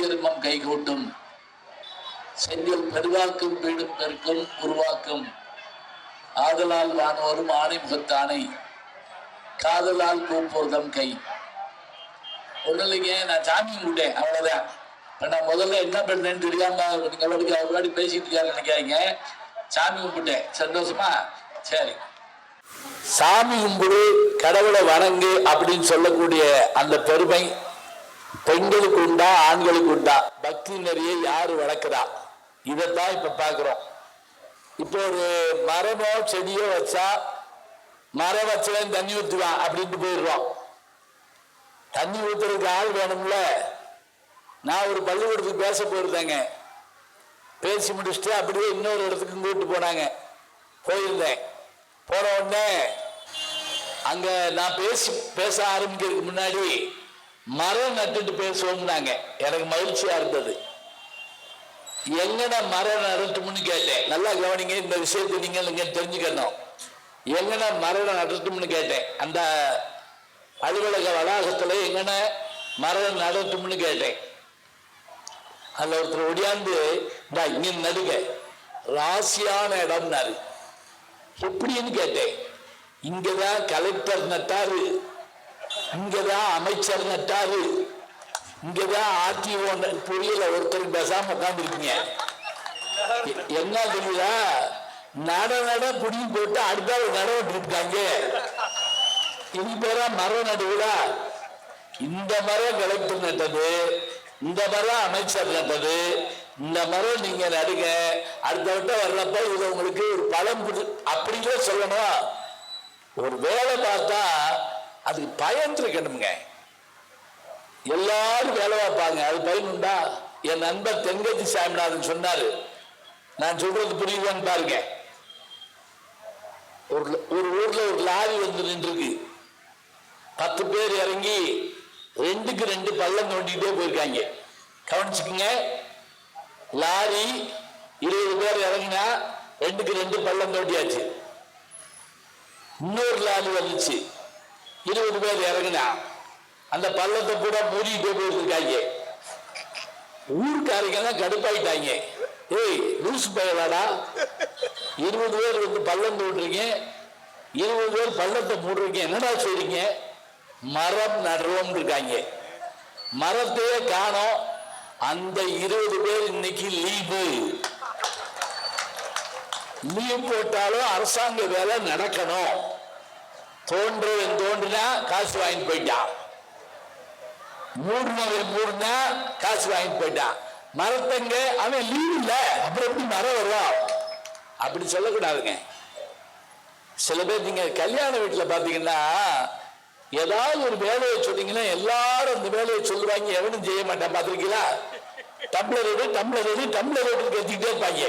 பெருமம் கைகூட்டும். செஞ்சொல் பெருவாக்கும் வீடும் பெருக்கும் உருவாக்கும். ஆதலால் வானோரும் ஆணை முகத்தானை காதலால் கூப்போர்தம் கை. ஒண்ணு இல்லைங்க, நான் சாமி கும்பிட்டேன், அவ்வளவுதான். இப்ப நான் முதல்ல என்ன பண்ணேன்னு தெரியாம நீங்க அவருக்காடி பேசிட்டு இருக்காரு நினைக்காதீங்க. சாமி கும்பிட்டேன், சந்தோஷமா? சரி. சாமி கும்பிடு, கடவுளை வணங்கு அப்படின்னு சொல்லக்கூடிய அந்த பெருமை பெண்களுக்கு உண்டா ஆண்களுக்கு உண்டா? பக்தி நிறைய யாரு வளர்க்கிறா? இதைத்தான் இப்ப பாக்குறோம். இப்போ ஒரு மரமோ செடியோ வச்சா மரம் வச்சவன் தண்ணி ஊற்றுவான் அப்படின்ட்டு போயிடுறோம். தண்ணி ஊத்துறதுக்கு ஆள் வேணும்ல. நான் ஒரு பள்ளிக்கூடத்துக்கு பேச போயிருந்தேங்க. பேசி முடிச்சுட்டு அப்படியே இன்னொரு இடத்துக்கு கூப்பிட்டு போனாங்க. போயிருந்தேன். போன உடனே அங்க நான் பேச ஆரம்பிக்கிறதுக்கு முன்னாடி மரம் நட்டுட்டு பேசுவோம்னாங்க. எனக்கு மகிழ்ச்சியா இருந்தது. எங்கட மரம் நடட்டும்னு கேட்டேன். நல்லா கவனிங்க, இந்த விஷயத்தை நீங்க தெரிஞ்சுக்கணும். எங்கன மரம் நடட்டும்னு கேட்டேன். அந்த அலுவலக வளாகத்துல எங்கன மரம் நடட்டும்னு கேட்டேன். அதுல ஒருத்தர் ஒடியாந்து இங்க நடுங்க ராசியான இடம்னாரு. எப்படின்னு கேட்டேன். இங்கதான் கலெக்டர் நட்டாரு, இங்கதான் அமைச்சர் நட்டாரு, இங்கதான் ஆர்டிஓ. புரியல, ஒருத்தர் பேசாம உட்கார்ந்து இருக்கீங்க. என்ன தெரியுதா? நட புடிங்கி போட்டு அடுத்த நடவட்டு இருக்காங்க. இது பேரா மரம் நடுவுலா? இந்த மரம் கலெக்டர் நட்டது, இந்த மரம் அமைச்சர் நட்டது, இந்த மரம் நீங்க நடுங்க. அடுத்த வட்டம் வர்றப்ப இது உங்களுக்கு ஒரு பலம் அப்படின்னு சொல்லணும். ஒரு வேலை பார்த்தா அதுக்கு பயன் இருக்கணுங்க. எல்லாரும் வேலை பார்ப்பாங்க, அது பயன் உண்டா? என் நண்பர் தென்கட்சி சாமிநாதன் சொன்னாரு. நான் சொல்றது புரியுதான்னு பாருங்க. ஒரு ஊர்ல ஒரு லாரி வந்து நின்றுருக்கு. 10 பேர் இறங்கி 2க்கு 2 பள்ளம் தோண்டிட்டே போயிருக்காங்க. கவனிச்சுக்குங்க. லாரி 20 பேர் இறங்கினா 2க்கு 2 பள்ளம் தோண்டியாச்சு. இன்னொரு லாரி வந்துச்சு, 20 பேர் இறங்கினா அந்த பள்ளத்தை கூட மூடிட்டே போயிருக்காங்க. ஊருக்காரங்க கடுப்பாயிட்டாங்க. ஏய் லூசு பயலாடா, 20 பேர் வந்து பள்ளம் தோன்றீங்க, 20 பேர் பள்ளத்தை மூடுறீங்க, என்னடா செய்றீங்க? மரம் நடுறோம் இருக்காங்க. மரத்தையே காணோம். அந்த 20 பேர் இன்னைக்கு லீவ் போட்டாலும் அரசாங்க வேலை நடக்கணும். தோன்றினா காசு வாங்கிட்டு போயிட்டான், மூடுனா காசு வாங்கிட்டு போயிட்டான். மரத்தங்க அவன் லீவ் இல்ல, அப்புறம் எப்படி மரம் வரும்? அப்படி சொல்லக்கூடாதுங்க. சில பேர் நீங்க கல்யாண வீட்டுல பாத்தீங்கன்னா ஏதாவது ஒரு வேலையை சொன்னீங்கன்னா எல்லாரும் அந்த வேலையை சொல்லுவாங்க, எவனும் செய்ய மாட்டான். பாத்திருக்கீங்களா? டம்ளர் எடுத்து கத்திக்கிட்டே இருப்பாங்க.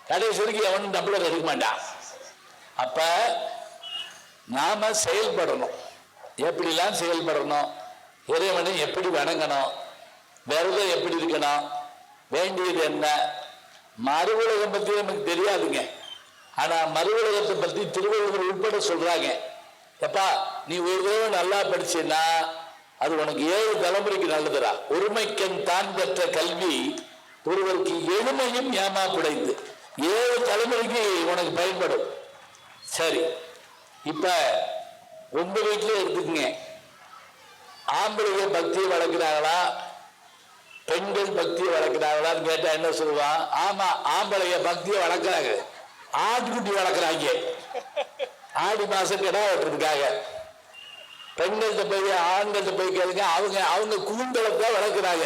கடைசி வரைக்கும் எவனும் டம்ளர் எடுக்க மாட்டான். அப்ப நாம செயல்படணும். எப்படிலாம் செயல்படணும்? இறைவனை எப்படி வணங்கணும்? விரதம் எப்படி இருக்கணும்? வேண்டியது என்ன? மறு உலகம் பத்தி நமக்கு தெரியாதுங்க. ஆனா மறு உலகத்தை பத்தி திருவள்ளுவர் உட்பட சொல்றாங்க. எப்பா நீ ஒரு தடவை நல்லா படிச்சேன்னா அது உனக்கு 7 தலைமுறைக்கு நல்லதுடா. ஒருமைக்கண் தான் பெற்ற கல்வி ஒருவருக்கு எளிமையும் ஏமா புடைந்து 7 தலைமுறைக்கு உனக்கு பயன்படும். சரி, இப்ப உங்க வீட்டுல எடுத்துக்கங்க. ஆம்பளைங்க பக்தியை வளர்க்கிறாங்களா, பெண்கள் பக்தியை வளர்க்கிறாங்களான்னு கேட்டா என்ன சொல்லுவான்? ஆமா, ஆம்பளைங்க பக்தியை வளர்க்கிறாங்க, ஆட்டுக்குட்டி வளர்க்கிறாங்க, ஆடி மாசம் கிடா வெட்டுறதுக்காக. பெண்கள்கிட்ட போய் ஆண்கள்கிட்ட போய் கேளுங்க, அவங்க கூந்தளத்தை வளர்க்கிறாங்க.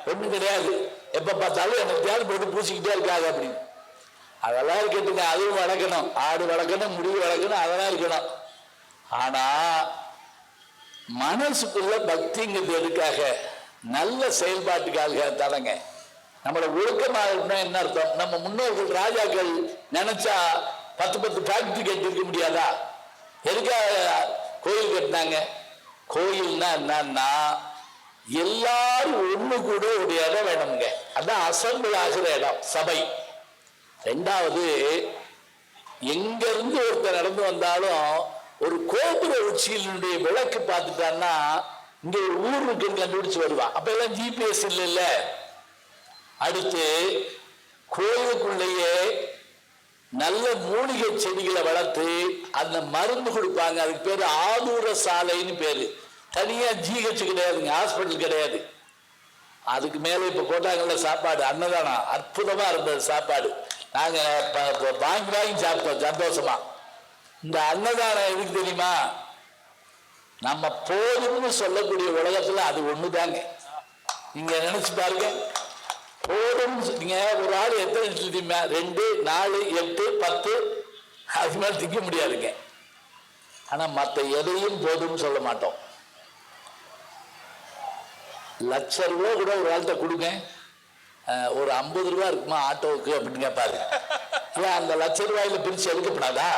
ஒன்றும் கிடையாது, எப்ப பார்த்தாலும் எனக்கு தேவை போட்டு பூசிக்கிட்டே இருக்காங்க அப்படின்னு. அதெல்லாம் இருக்கட்டுங்க, அதுவும் வளர்க்கணும். ஆடு வளர்க்கணும், முடிவு வளர்க்கணும், அதெல்லாம் இருக்கணும். ஆனா மனசுக்குள்ள பக்திங்கிறது எதுக்காக? நல்ல செயல்பாட்டுக்காக தானங்க. நம்மள ஒழுக்கமாக இருக்கணும். என்ன அர்த்தம்? நம்ம முன்னோர்கள் ராஜாக்கள் நினைச்சா 10 ஃபேக்டரி கட்டிருக்க முடியாதா? எதுக்காக கோயில் கட்டினாங்க? கோயில்னா என்னன்னா எல்லாரும் ஒண்ணு கூட ஒரு இடம் வேணுங்க. அதான் அசம்பிள் ஆகிற இடம் சபை. 2வது, எங்க இருந்து ஒருத்தர் நடந்து வந்தாலும் ஒரு கோபுர உச்சியினுடைய விளக்கு பார்த்துட்டான்னா இங்க ஒரு ஊர் இருக்குன்னு கண்டுபிடிச்சு வருவான். அப்ப எல்லாம் ஜிபிஎஸ் இல்ல, அடுத்து கோயிலுக்குள்ளேயே நல்ல மூலிகை செடிகளை வளர்த்து அந்த மருந்து கொடுப்பாங்க. அதுக்கு பேரு ஆதூர சாலைன்னு பேரு. தனியா ஜிஹெச் கிடையாதுங்க, ஹாஸ்பிட்டல் கிடையாது. அதுக்கு மேல இப்ப போட்டாங்கல்ல சாப்பாடு, அன்னதானம் அற்புதமா இருந்தது சாப்பாடு. நாங்க வாங்கி வாங்கி சாப்பிட்டோம் சந்தோஷமா. இந்த அன்னதானம் எதுக்கு தெரியுமா? நம்ம போதும்னு சொல்லக்கூடிய உலகத்துல அது ஒண்ணுதாங்க. நீங்க நினைச்சு பாருங்க, போதும். நீங்க ஒரு ஆள் எத்தனை தெரியுமா? 2, 4, 8, 10 அது மாதிரி திங்க முடியாதுங்க. ஆனா மற்ற எதையும் போதும்னு சொல்ல மாட்டோம். ₹1,00,000 கூட ஒரு ஆள்கிட்ட கொடுங்க, ஒரு 50 ரூபா இருக்குமா ஆட்டோவுக்கு அப்படின்னு கேட்பாரு. ஏன் அந்த ₹1,00,000 பிரிச்சு எடுக்கப்படாதா?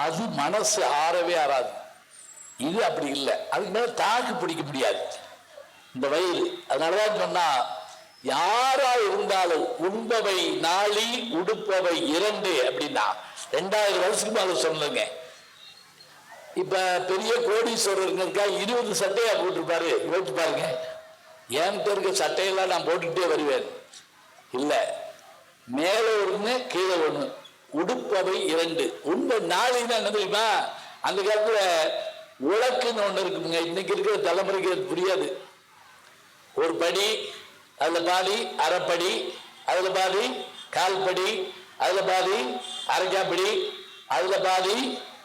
அது மனசு ஆறவே ஆறாது. இது அப்படி இல்லை, அதுக்கு மேல தாக்கு பிடிக்க முடியாது இந்த வயிறு. அதனாலதான் சொன்னா, யாரா இருந்தாலும் உண்பவை நாளி உடுப்பவை 2 அப்படின்னா 2000 வருஷத்துக்கு மேல சொல்லுங்க. இப்ப பெரிய கோடீஸ்வரருங்க இருக்கா, 20 சட்டையா போட்டுருப்பாரு. யோசிச்சு பாருங்க, என்கிட்ட இருக்க சட்டையெல்லாம் நான் போட்டுக்கிட்டே வருவேன். இல்ல, மேல ஒண்ணு கீழே ஒண்ணு, உடுப்பவை 2. உண்மை நாளின்னா என்ன தெரியுமா? அந்த காலத்துல உலக்குன்னு ஒண்ணு இருக்குங்க. இன்னைக்கு இருக்கிற தலைமுறைக்கு புரியாது. ஒரு படி, அதுல பாதி அரைப்படி, அதுல பாதி கால்படி, அதுல பாதி அரைக்காப்படி, அதுல பாதி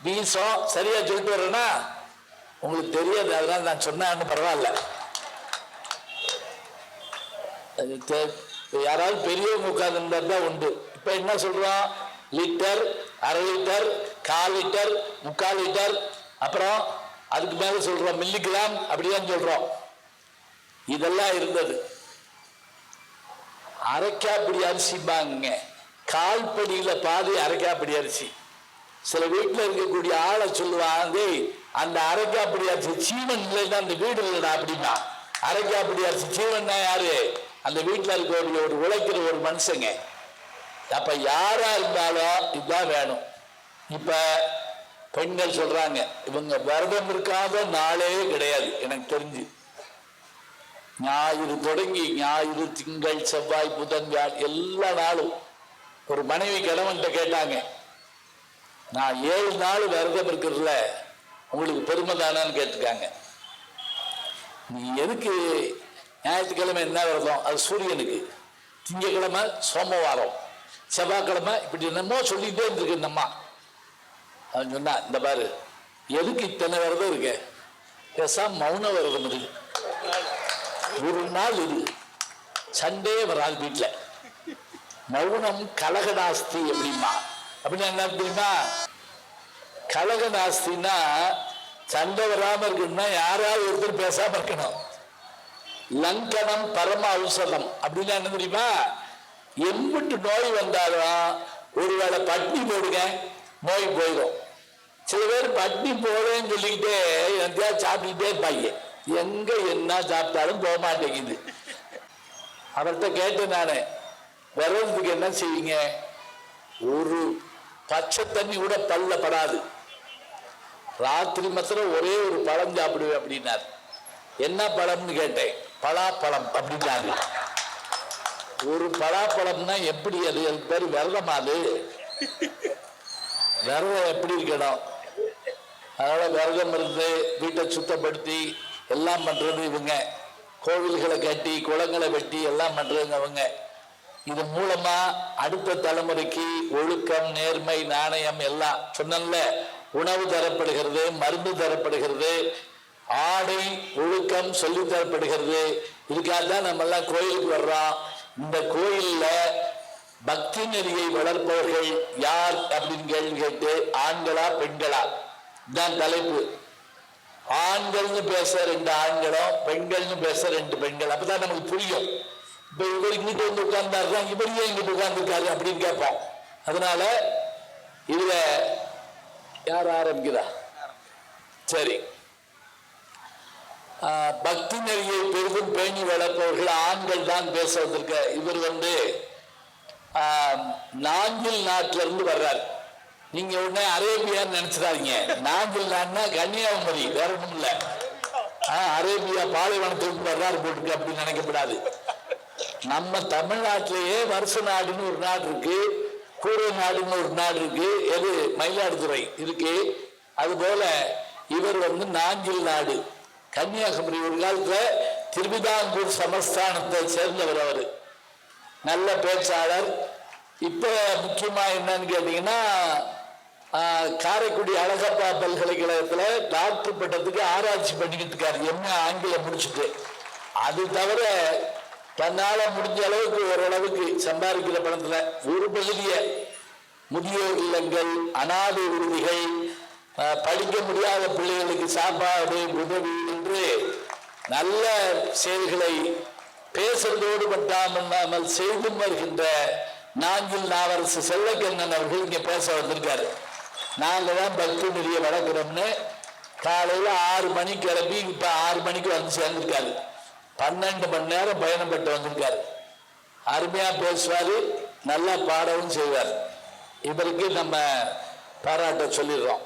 வீசம். சரியா சொல்லிட்டு வர்றேன்னா உங்களுக்கு தெரியாது, அதனால நான் சொன்னேன்னு பரவாயில்ல. யாராவது பெரியவங்க உட்கார்ந்து தான் உண்டு. இப்ப என்ன சொல்றோம்? லிட்டர், அரை லிட்டர், 1/4 லிட்டர், 3/4 லிட்டர், அப்புறம் அதுக்கு மேல சொல்றோம் மில்லிகிராம், அப்படிதான் சொல்றோம். இதெல்லாம் இருந்தது. அரைக்காப்படி அரிசி பாங்க, கால்படியில பாதி அரைக்காப்படி அரிசி. சில வீட்டுல இருக்கக்கூடிய ஆளை சொல்லுவாங்க, அந்த அரைக்காப்படி அரிசி சீவன் இல்லைன்னா அந்த வீடு இல்லைடா அப்படின்னா. அரைக்காப்படி அரிசி சீவன்னா யாரு? அந்த வீட்டுல இருக்கக்கூடிய ஒரு உழைக்கிற ஒரு மனுஷங்க. அப்ப யாரா இருந்தாலும் இதுதான் வேணும். இப்ப பெண்கள் சொல்றாங்க, இவங்க விரதம் இருக்காத நாளே கிடையாது எனக்கு தெரிஞ்சு. ஞாயிறு தொடங்கி ஞாயிறு, திங்கள், செவ்வாய், புதன், வியாழ் எல்லா நாளும். ஒரு மனைவி கணவன்கிட்ட கேட்டாங்க, நான் 7 நாள் விரதம் இருக்கிறதுல உங்களுக்கு பெருமை தானான்னு கேட்டிருக்காங்க. நீ எதுக்கு ஞாயிற்றுக்கிழமை என்ன விரதம்? அது சூரியனுக்கு. திங்கக்கிழமை சோமவாரம், செவ்வாய்க்கிழமை இப்படி என்னமோ சொல்லிட்டே இருந்திருக்கு இந்த அம்மா. அவன் சொன்னா, இந்த பாரு, எதுக்கு இத்தனை விரதம் இருக்க? பேசாம மௌன விரதம் இருக்கு. ஒரு நாள் இது சண்டே வராது வீட்டுல. மௌனம் கலகநாஸ்தி அப்படிமா. அப்படின்னு என்ன தெரியுமா? கலகநாஸ்தின்னா சண்டை வராம இருக்கணும்னா யாராவது ஒருத்தர் பேசாம இருக்கணும். லங்கனம் பரம ஔஷதம் அப்படின்னா என்ன தெரியுமா? எம்பிட்டு நோய் வந்தாலும் ஒருவேளை பட்னி போடுங்க, நோய் போயிடும். சில பேர் பட்னி போறேன்னு சொல்லிக்கிட்டே எந்தையாவது சாப்பிட்டுக்கிட்டே இருப்பாங்க. எங்க என்ன சாப்பிட்டாலும் போக மாட்டேங்குது. அவர்கிட்ட கேட்டேன் நானு, விரதத்துக்கு என்ன செய்வீங்க? ஒரு பச்சை தண்ணி கூட பல்ல படாது, ராத்திரி மாத்திரம் ஒரே ஒரு பழம் சாப்பிடுவேன் அப்படின்னாரு. என்ன பழம்னு கேட்டேன். பலாப்பழம் அப்படின்னாரு. ஒரு பலாப்பழம்னா எப்படி? அது அதுக்கு பேரு விரதமா? அது விரதம் எப்படி இருக்கணும்? அதனால விரதம் இருந்து வீட்டை சுத்தப்படுத்தி எல்லாம் பண்றது இவங்க. கோவில்களை கட்டி குளங்களை வெட்டி எல்லாம் பண்றதுங்க அவங்க. இது மூலமா அடுத்த தலைமுறைக்கு ஒழுக்கம், நேர்மை, நாணயம் எல்லாம் சொன்னல. உணவு தரப்படுகிறது, மருந்து தரப்படுகிறது, ஆடை ஒழுக்கம் சொல்லி தரப்படுகிறது. இதுக்காகத்தான் நம்ம எல்லாம் கோயிலுக்கு வர்றோம். இந்த கோயில்ல பக்தி நெறியை வளர்ப்பவர்கள் யார் அப்படின்னு கேள்வி கேட்டு, ஆண்களா பெண்களா தான் தலைப்பு. ஆண்கள்னு பேச 2 ஆண்களும், பெண்கள்னு பேச 2 பெண்கள். அப்பதான் நமக்கு புரியும். இப்ப இவர் இங்கிட்டு வந்து உட்கார்ந்தாரு, இவர் ஏன் இங்கிட்டு உட்கார்ந்துருக்காரு அப்படின்னு கேட்போம். அதனால இதுல யார் ஆரம்பிக்கிறா? சரி, பக்தி நெறியை பெரிதும் பேணி வளர்ப்பவர்கள் ஆண்கள் தான் பேச வந்திருக்க. இவர் நாஞ்சில் நாட்டில இருந்து வர்றார். நீங்க உடனே அரேபியான்னு நினைச்சிடாதீங்க. நாஞ்சில் நாடுனா கன்னியாகுமரி, வேற ஒன்றும் இல்லை. அரேபியா பாலைவனத்திற்கு வர்றாரு போட்டுருக்கு அப்படின்னு நினைக்கப்படாது. நம்ம தமிழ்நாட்டிலேயே வருஷ நாடுன்னு ஒரு நாடு இருக்கு, கூரை நாடுன்னு ஒரு நாடு இருக்கு. எது? மயிலாடுதுறை இருக்கு. அதுபோல இவர் நாஞ்சில் நாடு, கன்னியாகுமரி. ஒரு காலத்துல திருவிதாங்கூர் சமஸ்தானத்தை சேர்ந்தவர் அவர். நல்ல பேச்சாளர். இப்ப முக்கியமா என்னன்னு கேட்டீங்கன்னா, காரைக்குடி அழகப்பா பல்கலைக்கழகத்துல டாக்டர் பட்டத்துக்கு ஆராய்ச்சி பண்ணிக்கிட்டு இருக்காரு, என்ன ஆங்கிலம் முடிச்சுட்டு. அது தவிர தன்னால முடிஞ்ச அளவுக்கு ஓரளவுக்கு சம்பாதிக்கிற பணத்துல ஒரு பகுதியை முதியோர் இல்லங்கள், அனாதை விடுதிகள், படிக்க முடியாத பிள்ளைகளுக்கு சாப்பாடு, உதவி என்று நல்ல செயல்களை பேசுறதோடு பட்டாமல் செய்தும் வருகின்ற நாஞ்சில் நாவரசு செல்லக்கண்ணன் அவர்கள் இங்க பேச வந்திருக்காரு. நாங்க தான் பக்தி நெறிய வளர்க்குறோம்னு காலையில 6 மணிக்கு கிளம்பி இப்ப 6 மணிக்கு வந்து சேர்ந்திருக்காரு. 12 மணி நேரம் பயணப்பட்டு வந்திருக்காரு. அருமையா பேசுவாரு, நல்லா பாடவும் செய்வார். இவருக்கு நம்ம பாராட்ட சொல்லிடுறோம்.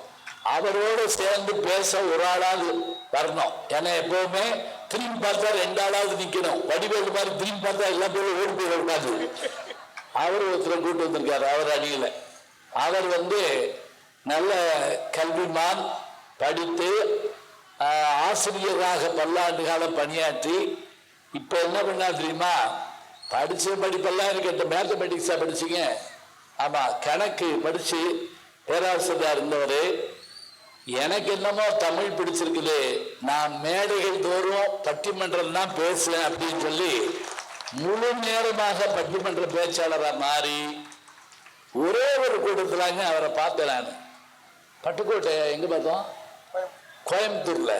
அவரோடு சேர்ந்து பேச ஒரு ஆளாவது வரணும். ஏன்னா எப்பவுமே திரும்பி பார்த்தா 2 ஆளாவது நிக்கணும். வடிவேலு மாதிரி திரும்பி பார்த்தா எல்லா பேரும் ஓடி போயிடக்கூடாது. அவர் ஒருத்தரை கூட்டு வந்திருக்காரு. அவர் அணியில அவர் நல்ல கல்விமான், படித்து ஆசிரியராக பல்லாண்டு காலம் பணியாற்றி இப்ப என்ன பண்ணா தெரியுமா? படிச்ச படிப்பெல்லாம் இருக்கட்ட மேத்தமெட்டிக்ஸா படிச்சீங்க? ஆமா, கணக்கு படிச்சு பேராசிரியரா இருந்தவர். எனக்கு என்னமோ தமிழ் பிடிச்சிருக்குது, நான் மேடைகள் தோறும் பட்டிமன்றம் தான் பேசுவேன் அப்படின்னு சொல்லி முழு நேரமாக பட்டிமன்ற பேச்சாளராக மாறி ஒரே ஒரு கூட்டத்திலாங்க அவரை பார்த்தேன். நான் பட்டுக்கோட்டை எங்க பார்த்தோம்? கோயம்புத்தூர்ல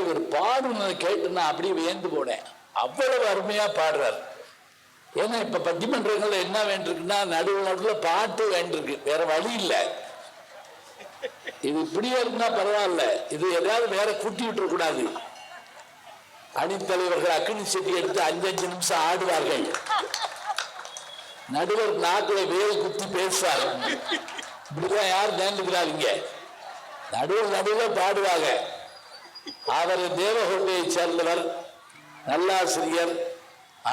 இவர் பாடுனதை கேட்டுன்னா அப்படியே வியந்து போனேன். அவ்வளவு அருமையா பாடுறார். ஏன்னா இப்ப பட்டிமன்றங்கள்ல என்ன வேண்டியிருக்குன்னா, நடுவில் பாட்டு வேண்டியிருக்கு, வேற வழி இல்லை. இது இப்படியே இருந்தா பரவாயில்ல, இது ஏதாவது வேற கூட்டி விட்டுற கூடாது. அணித்தலைவர்கள் அக்கினி செட்டி எடுத்து 5 நிமிஷம் ஆடுவார்கள். நடுவர் நாக்குல வேல் குத்தி பேசுவார். இப்படிதான் யார் நேர்ந்துக்கிறாருங்க? நடுவில் பாடுவாங்க. அவர் தேவகோட்டையை சேர்ந்தவர், நல்லாசிரியர்,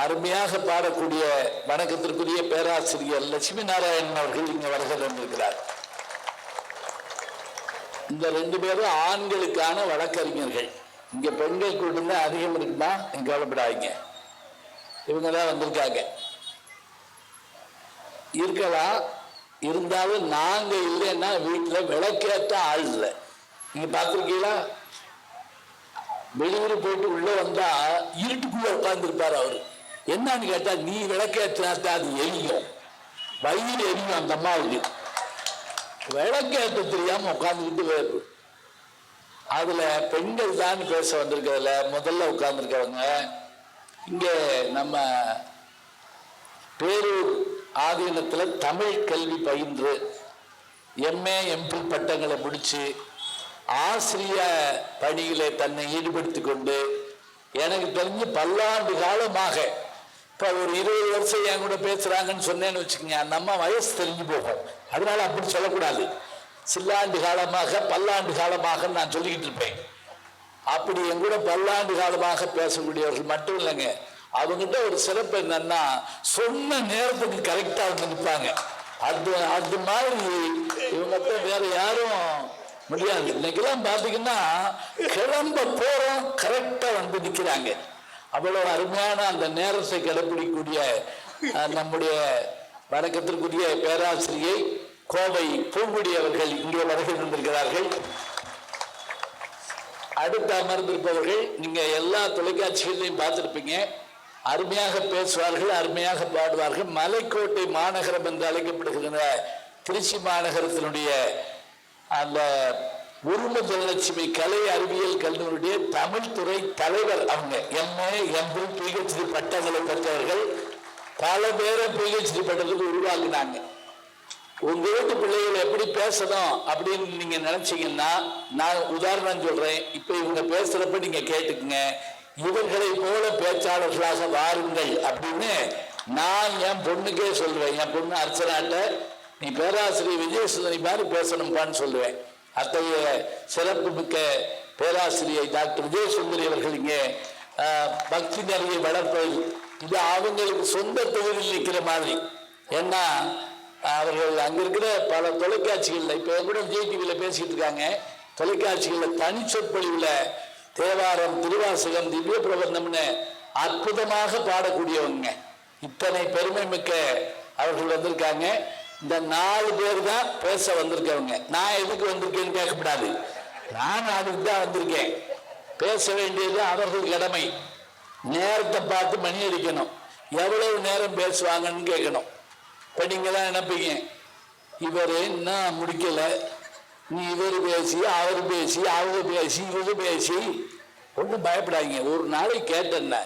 அருமையாக பாடக்கூடிய வணக்கத்திற்குரிய பேராசிரியர் லட்சுமி நாராயணன் அவர்கள் இங்க வருகை தந்திருக்கிறார். இந்த 2 பேரும் ஆண்களுக்கான வழக்கறிஞர்கள். இங்க பெண்கள் கூட்டம் தான் அதிகம் இருக்குமா? நீங்க கவலைப்படாதீங்க. இவங்க தான் வந்திருக்காங்க. இருக்கலாம், இருந்தாலும் நாங்க இல்லைன்னா வீட்டுல விளக்கேற்ற ஆள் இல்லை. நீங்க பார்த்திருக்கீங்களா? வெளியூர் போயிட்டு உள்ள வந்தா இருட்டுக்குள்ள உட்கார்ந்து இருப்பாரு அவரு. என்னன்னு கேட்டா, நீ விளக்கேற்றாத்தா அது எரியும், வயிறு எரியும். அந்த அம்மாவுக்கு விளக்கேற்ற தெரியாம உட்கார்ந்துக்கிட்டு அதுல பெண்கள் தான் பேச வந்திருக்கிறதுல முதல்ல உட்கார்ந்துருக்கவங்க இங்க நம்ம பேரூர் ஆதீனத்துல தமிழ் கல்வி பயின்று எம்ஏ எம்பில் பட்டங்களை முடிச்சு ஆசிரிய பணியிலே தன்னை ஈடுபடுத்தி கொண்டு எனக்கு தெரிஞ்சு பல்லாண்டு காலமாக, இப்ப ஒரு 20 வருஷம் என் கூட பேசுறாங்கன்னு சொன்னேன்னு வச்சுக்கோங்க, அந்த அம்மா வயசு தெரிஞ்சு போகும். அதனால அப்படி சொல்லக்கூடாது. சில்லாண்டு காலமாக பல்லாண்டு காலமாக நான் சொல்லிக்கிட்டு இருப்பேன். அப்படி என் கூட பல்லாண்டு காலமாக பேசக்கூடியவர்கள் மட்டும் இல்லைங்க, அவங்ககிட்ட ஒரு சிறப்பு என்னன்னா, சொன்ன நேரத்துக்கு கரெக்டா வந்து நிற்பாங்க. அது மாதிரி இவங்ககிட்ட வேற யாரும் முடியாது. இன்னைக்கெல்லாம் பாத்தீங்கன்னா கிளம்ப போறோம், கரெக்டா வந்து நிக்கிறாங்க. அவ்வளவு அருமையான அந்த நேரத்தை கடைபிடிக்கக்கூடிய நம்முடைய வணக்கத்திற்குரிய பேராசிரியை கோவை பூங்குடி அவர்கள் இங்கே வருகை தந்திருக்கிறார்கள். அடுத்து அமர்ந்திருப்பவர்கள் நீங்க எல்லா தொலைக்காட்சிகளையும் பார்த்திருப்பீங்க. அருமையாக பேசுவார்கள், அருமையாக பாடுவார்கள். மலைக்கோட்டை மாநகரம் என்று அழைக்கப்படுகின்ற திருச்சி மாநகரத்தினுடைய அந்த உரும தனலட்சுமி கலை அறிவியல் கல்லூரியுடைய தமிழ் துறை தலைவர். அவங்க எம்ஏ எம்பில் பிஹெச்டி பட்டங்களை பெற்றவர்கள். பல பேரை பிஹெச்டி பட்டத்துக்கு உருவாக்குனாங்க. உங்க வீட்டு பிள்ளைகள் எப்படி பேசணும் அப்படின்னு நீங்க நினைச்சீங்கன்னா, நான் உதாரணம் சொல்றேன். இப்ப இவங்க பேசுறப்ப நீங்க கேட்டுக்குங்க. இவர்களை போல பேச்சாளர்களாக வாருங்கள் அப்படின்னு நான் என் பொண்ணுக்கே சொல்லுவேன். என் பொண்ணு அர்ச்சனாட்ட, நீ பேராசிரியர் விஜயசுந்தரி மாதிரி பேசணும்பான்னு சொல்லுவேன். அத்தகைய சிறப்பு மிக்க பேராசிரியை டாக்டர் விஜயசுந்தரி அவர்கள் இங்கே பக்தி நிறைய வளர்ப்பது, இது அவங்களுக்கு சொந்த தொழிலில் நிற்கிற மாதிரி. ஏன்னா அவர்கள் அங்க இருக்கிற பல தொலைக்காட்சிகள்ல இப்ப கூட விஜய் டிவியில பேசிட்டு இருக்காங்க, தொலைக்காட்சிகள்ல தனி சொற்பொழிவுல தேவாரம், திருவாசகம், திவ்ய பிரபந்தம்னு அற்புதமாக பாடக்கூடியவங்க. இத்தனை பெருமை மிக்க அவர்கள் வந்திருக்காங்க. இந்த 4 பேர் தான் பேச வந்திருக்கவங்க. நான் எதுக்கு வந்திருக்கேன்னு கேட்கக்கூடாது, நான் அதுக்கு தான் வந்திருக்கேன். பேச வேண்டியது அவர்கள் கடமை. நேரத்தை பார்த்து மணி அடிக்கணும், எவ்வளவு நேரம் பேசுவாங்கன்னு கேட்கணும். இப்ப நீங்க தான் நினைப்பீங்க, இவர் இன்னும் முடிக்கல, நீ இவர் பேசி அவர் பேசி அவங்க பேசி இவரு பேசி. ஒன்றும் பயப்படாதீங்க. ஒரு நாளைக்கு கேட்டேன்ன,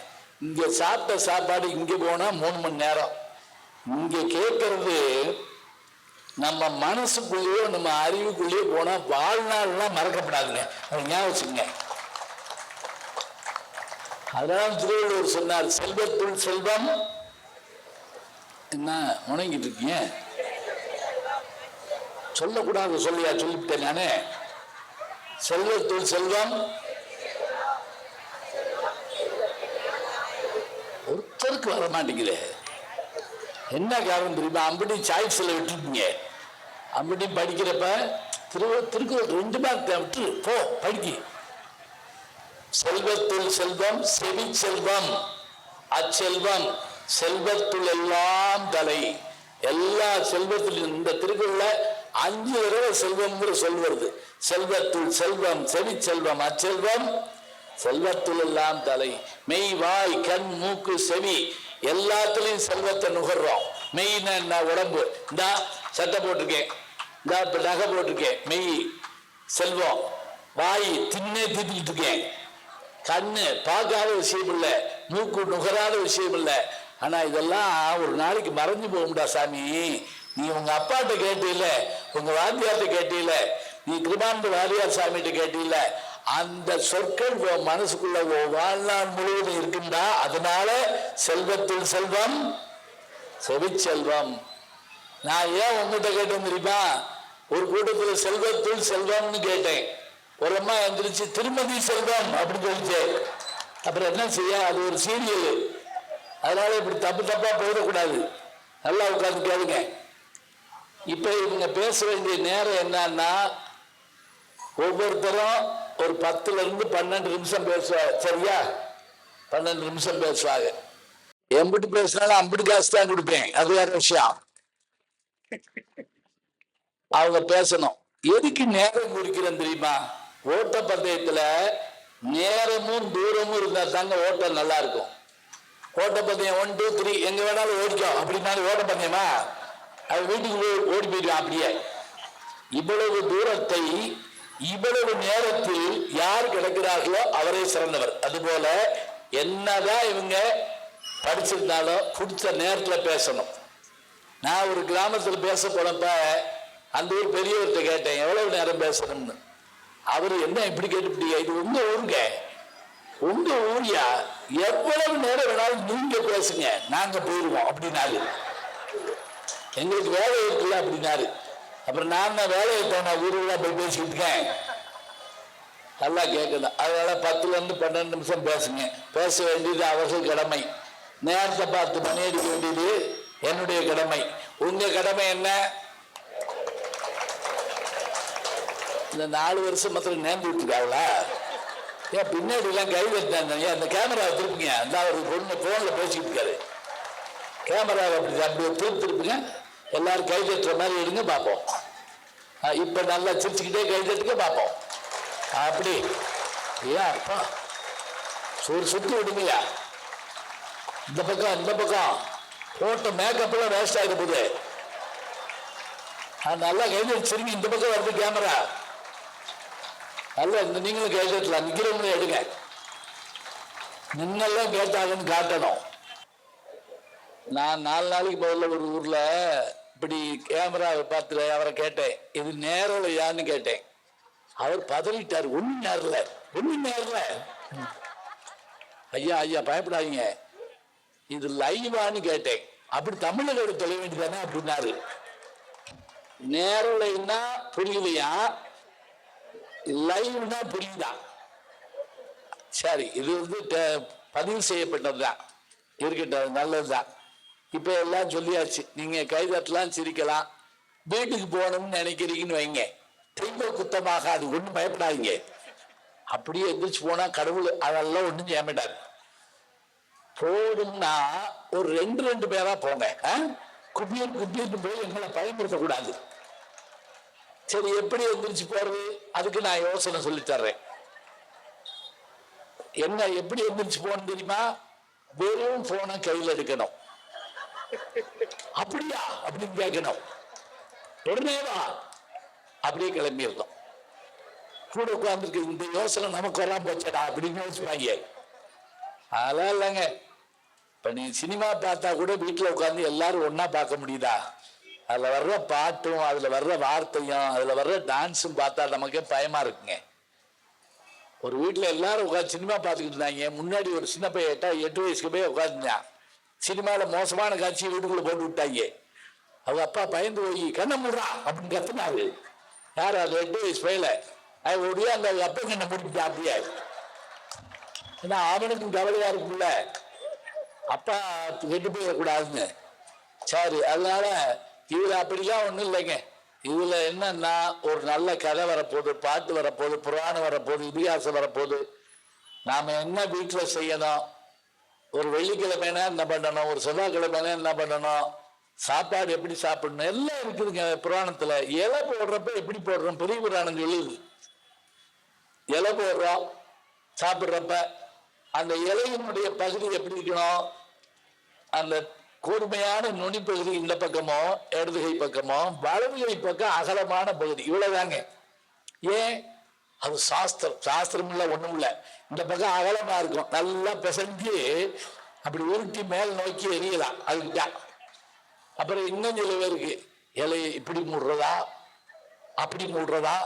இங்க சாப்பிட்ட சாப்பாடு இங்க போனா 3 மணி நேரம். இங்க கேட்கறது நம்ம மனசுக்குள்ளேயோ நம்ம அறிவுக்குள்ளேயோ போனா வாழ்நாள்லாம் மறக்கப்படாதுங்க. அதை ஞாபகம் வச்சுங்க. அதனால திருவள்ளுவர் சொன்னார், செல்வத்துள் செல்வம். என்ன முணங்கிட்டு இருக்கீங்க? சொல்லக்கூடாது சொல்லியா? சொல்லிவிட்டேன் நானே. செல்வத்துள் செல்வம். ஒருத்தருக்கு வர மாட்டேங்குது. என்ன காரணம் தெரியுமா? அம்படி சாய்ஸ்ல விட்டுருக்கீங்க. அம்படி படிக்கிறப்ப திருக்குறள் 2 மார்க் விட்டு போ படிக்க. செல்வத்துள் செல்வம் செவி செல்வம், அச்செல்வம் செல்வத்துள் எல்லாம் தலை. எல்லா செல்வத்திலும் இந்த திருக்குறள்ல 5 தடவை செல்வம்ங்கிற சொல் வருது. செல்வத்துள் செல்வம் செவி செல்வம் அச்செல்வம் செல்வத்துள் எல்லாம் தலை. மெய் வாய் கண் மூக்கு செவி எல்லாத்துலயும் செல்வத்தை நுகர்றோம். மெய்னா என்ன? உடம்பு. இந்த சட்டை போட்டிருக்கேன், இந்த நகை போட்டிருக்கேன், மெய் செல்வம். வாய் தின்னே தீட்டிக்கிட்டு இருக்கேன், கண்ணு பார்க்காத விஷயம் இல்லை, மூக்கு நுகராத விஷயம் இல்லை. ஆனா இதெல்லாம் ஒரு நாளைக்கு மறைஞ்சு போகும்டா சாமி. நீ உங்க அப்பாட்ட கேட்டீல, உங்க வாத்தியார்ட்ட கேட்டீல, நீ கிருபானந்த வாரியார் சாமிகிட்ட கேட்டீல, அந்த சொற்கள் மனசுக்குள்ள வாழ்நாள் முழுவதும் இருக்குண்டா. அதனால செல்வத்துள் செல்வம் செவிச்செல்வம். நான் ஏன் உங்ககிட்ட கேட்டேன் தெரியுமா? ஒரு கூட்டத்தில் செல்வத்துள் செல்வம்னு கேட்டேன். ஒரு அம்மா எந்திரிச்சு திருமதி செல்வம் அப்படின்னு சொல்லிச்சு. அப்புறம் என்ன செய்ய, அது ஒரு சீரியல். அதனால இப்படி தப்பு தப்பா போயிடக்கூடாது. நல்லா உட்காந்து கேளுங்க. இப்ப இவங்க பேச வேண்டிய நேரம் என்னன்னா, ஒவ்வொருத்தரும் ஒரு 10ல இருந்து 12 நிமிஷம் பேசுவாங்க. சரியா? 12 நிமிஷம் பேசுவாங்க. எம்பிட்டு பேசினாலும் அம்பிட்டு காசு தான் கொடுப்பேன், அது வேற விஷயம். அவங்க பேசணும். எதுக்கு நேரம் குறிக்கிறேன் தெரியுமா? ஓட்ட பந்தயத்துல நேரமும் தூரமும் இருந்தா தாங்க ஓட்டம் நல்லா இருக்கும். ஓட்ட பந்தயம் 1 2 3 எங்க வேணாலும் ஓடிக்கும் அப்படின்னாலும் ஓட்ட பந்தயமா? அது வீட்டுக்கு ஓடி போயிடுவான். அப்படியே இவ்வளவு தூரத்தை இவ்வளவு நேரத்தில் யார் கிடக்கிறார்களோ அவரே சிறந்தவர். அதுபோல என்னதான் இவங்க படிச்சிருந்தாலும் பிடிச்ச நேரத்துல பேசணும். நான் ஒரு கிராமத்தில் பேச போனப்ப அந்த ஊர் பெரியவர்கிட்ட கேட்டேன், எவ்வளவு நேரம் பேசணும்னு. அவரு என்ன இப்படி கேட்டுப்பிட்டீங்க, இது உங்க ஊருங்க, உங்க ஊரியா, எவ்வளவு நேரம் வேணாலும் நீங்க பேசுங்க, நாங்க போயிடுவோம் அப்படின்னாரு. எங்களுக்கு வேலை இருக்குல்ல அப்படின்னாரு. அப்புறம் நான் தான் வேலையை போன ஊருல போய் பேசிக்கிட்டு இருக்கேன். நல்லா கேட்கணும். அதனால 10ல இருந்து 12 நிமிஷம் பேசுங்க. பேச வேண்டியது அவர்கள் கடமை. நேரத்தை பார்த்து மணி அடிக்க வேண்டியது என்னுடைய கடமை. உங்க கடமை என்ன? இந்த 4 வருஷம் மாத்திரம் நேர்ந்து விட்டுருக்காங்களா? ஏன் பின்னாடி எல்லாம் கை வச்சாங்க? ஏன் அந்த கேமராவை திருப்புங்க. அந்த ஒரு பொண்ணு போன்ல பேசிட்டு இருக்காரு. கேமராவை அப்படியே திருப்புங்க. எல்லாரும் கை தட்டுற மாதிரி எடுங்க பார்ப்போம். இப்ப நல்லா சிரிச்சுக்கிட்டே கை தட்டுக்க பார்ப்போம். அப்படி ஏன் அப்பா சுத்தி விடுங்கயா. இந்த பக்கம் இந்த பக்கம் போட்ட மேக்கப் எல்லாம் வேஸ்ட் ஆகிட போகுது. நல்லா கை தட்டுச்சிருங்க. இந்த பக்கம் வருது கேமரா. அல்ல இந்த நீங்களும் கை தட்டலாம். நிக்கிறவங்களும் எடுங்க. நின்னெல்லாம் கேட்டாங்கன்னு காட்டணும். நான் 4 நாளைக்கு முதல்ல ஒரு ஊர்ல இப்படி கேமராவை பார்த்து அவரை கேட்டேன், இது நேரில் யான்னு கேட்டேன். அவர் பதறிட்டார். ஒண்ணு நேரில் ஐயா ஐயா பயப்படாதீங்க, இது லைவான்னு கேட்டேன். அப்படி தமிழோட தொலை வேண்டியதானே அப்படின்னாரு. நேரலைன்னா புரியலையா, லைவ்னா புரியுதா? சரி, இது பதிவு செய்யப்பட்டது தான், இருக்கட்டும், நல்லதுதான். இப்ப எல்லாம் சொல்லியாச்சு, நீங்க கைதட்டலாம், சிரிக்கலாம். வீட்டுக்கு போகணும்னு நினைக்கிறீங்கன்னு வைங்க, தெய்வ குத்தமாக அது ஒன்றும் பயப்படாதீங்க. அப்படியே எந்திரிச்சு போனா கடவுள் அதெல்லாம் ஒன்றும் செய்ய மாட்டாரு. போடும்னா ஒரு ரெண்டு பேரா போங்க, குப்பிட்டு போய் எங்களை பயன்படுத்தக்கூடாது. சரி, எப்படி எந்திரிச்சு போறது? அதுக்கு நான் யோசனை சொல்லி தர்றேன். என்ன எப்படி எந்திரிச்சு போகணும் தெரியுமா? வெறும் போனை கையில் எடுக்கணும். அப்படியா அப்படின்னு கேட்கணும். உடனே வா, அப்படியே கிளம்பிடணும். கூட உட்கார்ந்துருக்கு இந்த யோசனை நமக்கு வராம போச்சடா அப்படின்னு யோசிப்பாங்க. அதெல்லாம் இல்லைங்க. இப்ப நீ சினிமா பார்த்தா கூட வீட்டுல உட்கார்ந்து எல்லாரும் ஒன்னா பார்க்க முடியுதா? அதுல வர்ற பாட்டும், அதுல வர்ற வார்த்தையும், அதுல வர்ற டான்ஸும் பார்த்தா நமக்கே பயமா இருக்குங்க. ஒரு வீட்டுல எல்லாரும் உட்காந்து சினிமா பார்த்துக்கிட்டு இருந்தாங்க. முன்னாடி ஒரு சின்ன பையன் 8 வயசுக்கு போய் உட்காந்துருந்தான். சினிமால மோசமான காட்சி வீட்டுக்குள்ள போட்டு விட்டாங்க. அவங்க அப்பா பயந்து போய் கண்ணை மூடுறா அப்படின்னு கத்துனாரு. யாரு? அது 8 வயசு பையல. அது ஒடியா அந்த அப்பா கண்ணை முடிக்கிட்டா. அப்படியே ஏன்னா அவனுக்கும் கவலையா இருக்குல்ல, அப்பா கெட்டு போயிடக்கூடாதுன்னு. சரி, அதனால இதுல அப்படிலாம் ஒண்ணும் இல்லைங்க. இதுல என்னன்னா, ஒரு நல்ல கதை வரப்போகுது, பாட்டு வரப்போகுது, புராணம் வரப்போகுது, இதிகாசம் வரப்போகுது. நாம என்ன வீட்டுல செய்யணும்? ஒரு வெள்ளிக்கிழமைனா என்ன பண்ணணும், ஒரு செவ்வாய்க்கிழமைனா என்ன பண்ணணும், சாப்பாடு எப்படி சாப்பிடணும், எல்லாம் இருக்குதுங்க புராணத்துல. இலை போடுறப்ப எப்படி போடுறோம்? பெரிய புராணம் சொல்லுது. இலை போடுறோம் சாப்பிட்றப்ப அந்த இலையினுடைய பகுதி எப்படி இருக்கணும்? அந்த கூர்மையான நுனி பகுதி இந்த பக்கமோ, இடதுகை பக்கமோ, வலதுகை பக்கம் அகலமான பகுதி, இவ்வளவுதாங்க. ஏன்? அது சாஸ்திரம் இல்லை, ஒண்ணும் இல்லை. இந்த பக்கம் அகலமா இருக்கும், நல்லா பிசைஞ்சு அப்படி உருட்டி மேல் நோக்கி எரியலாம். அதுக்குதான். அப்புறம் இன்னும் சில பேருக்கு இலையை இப்படி மூடுறதா, அப்படி மூடுறதா.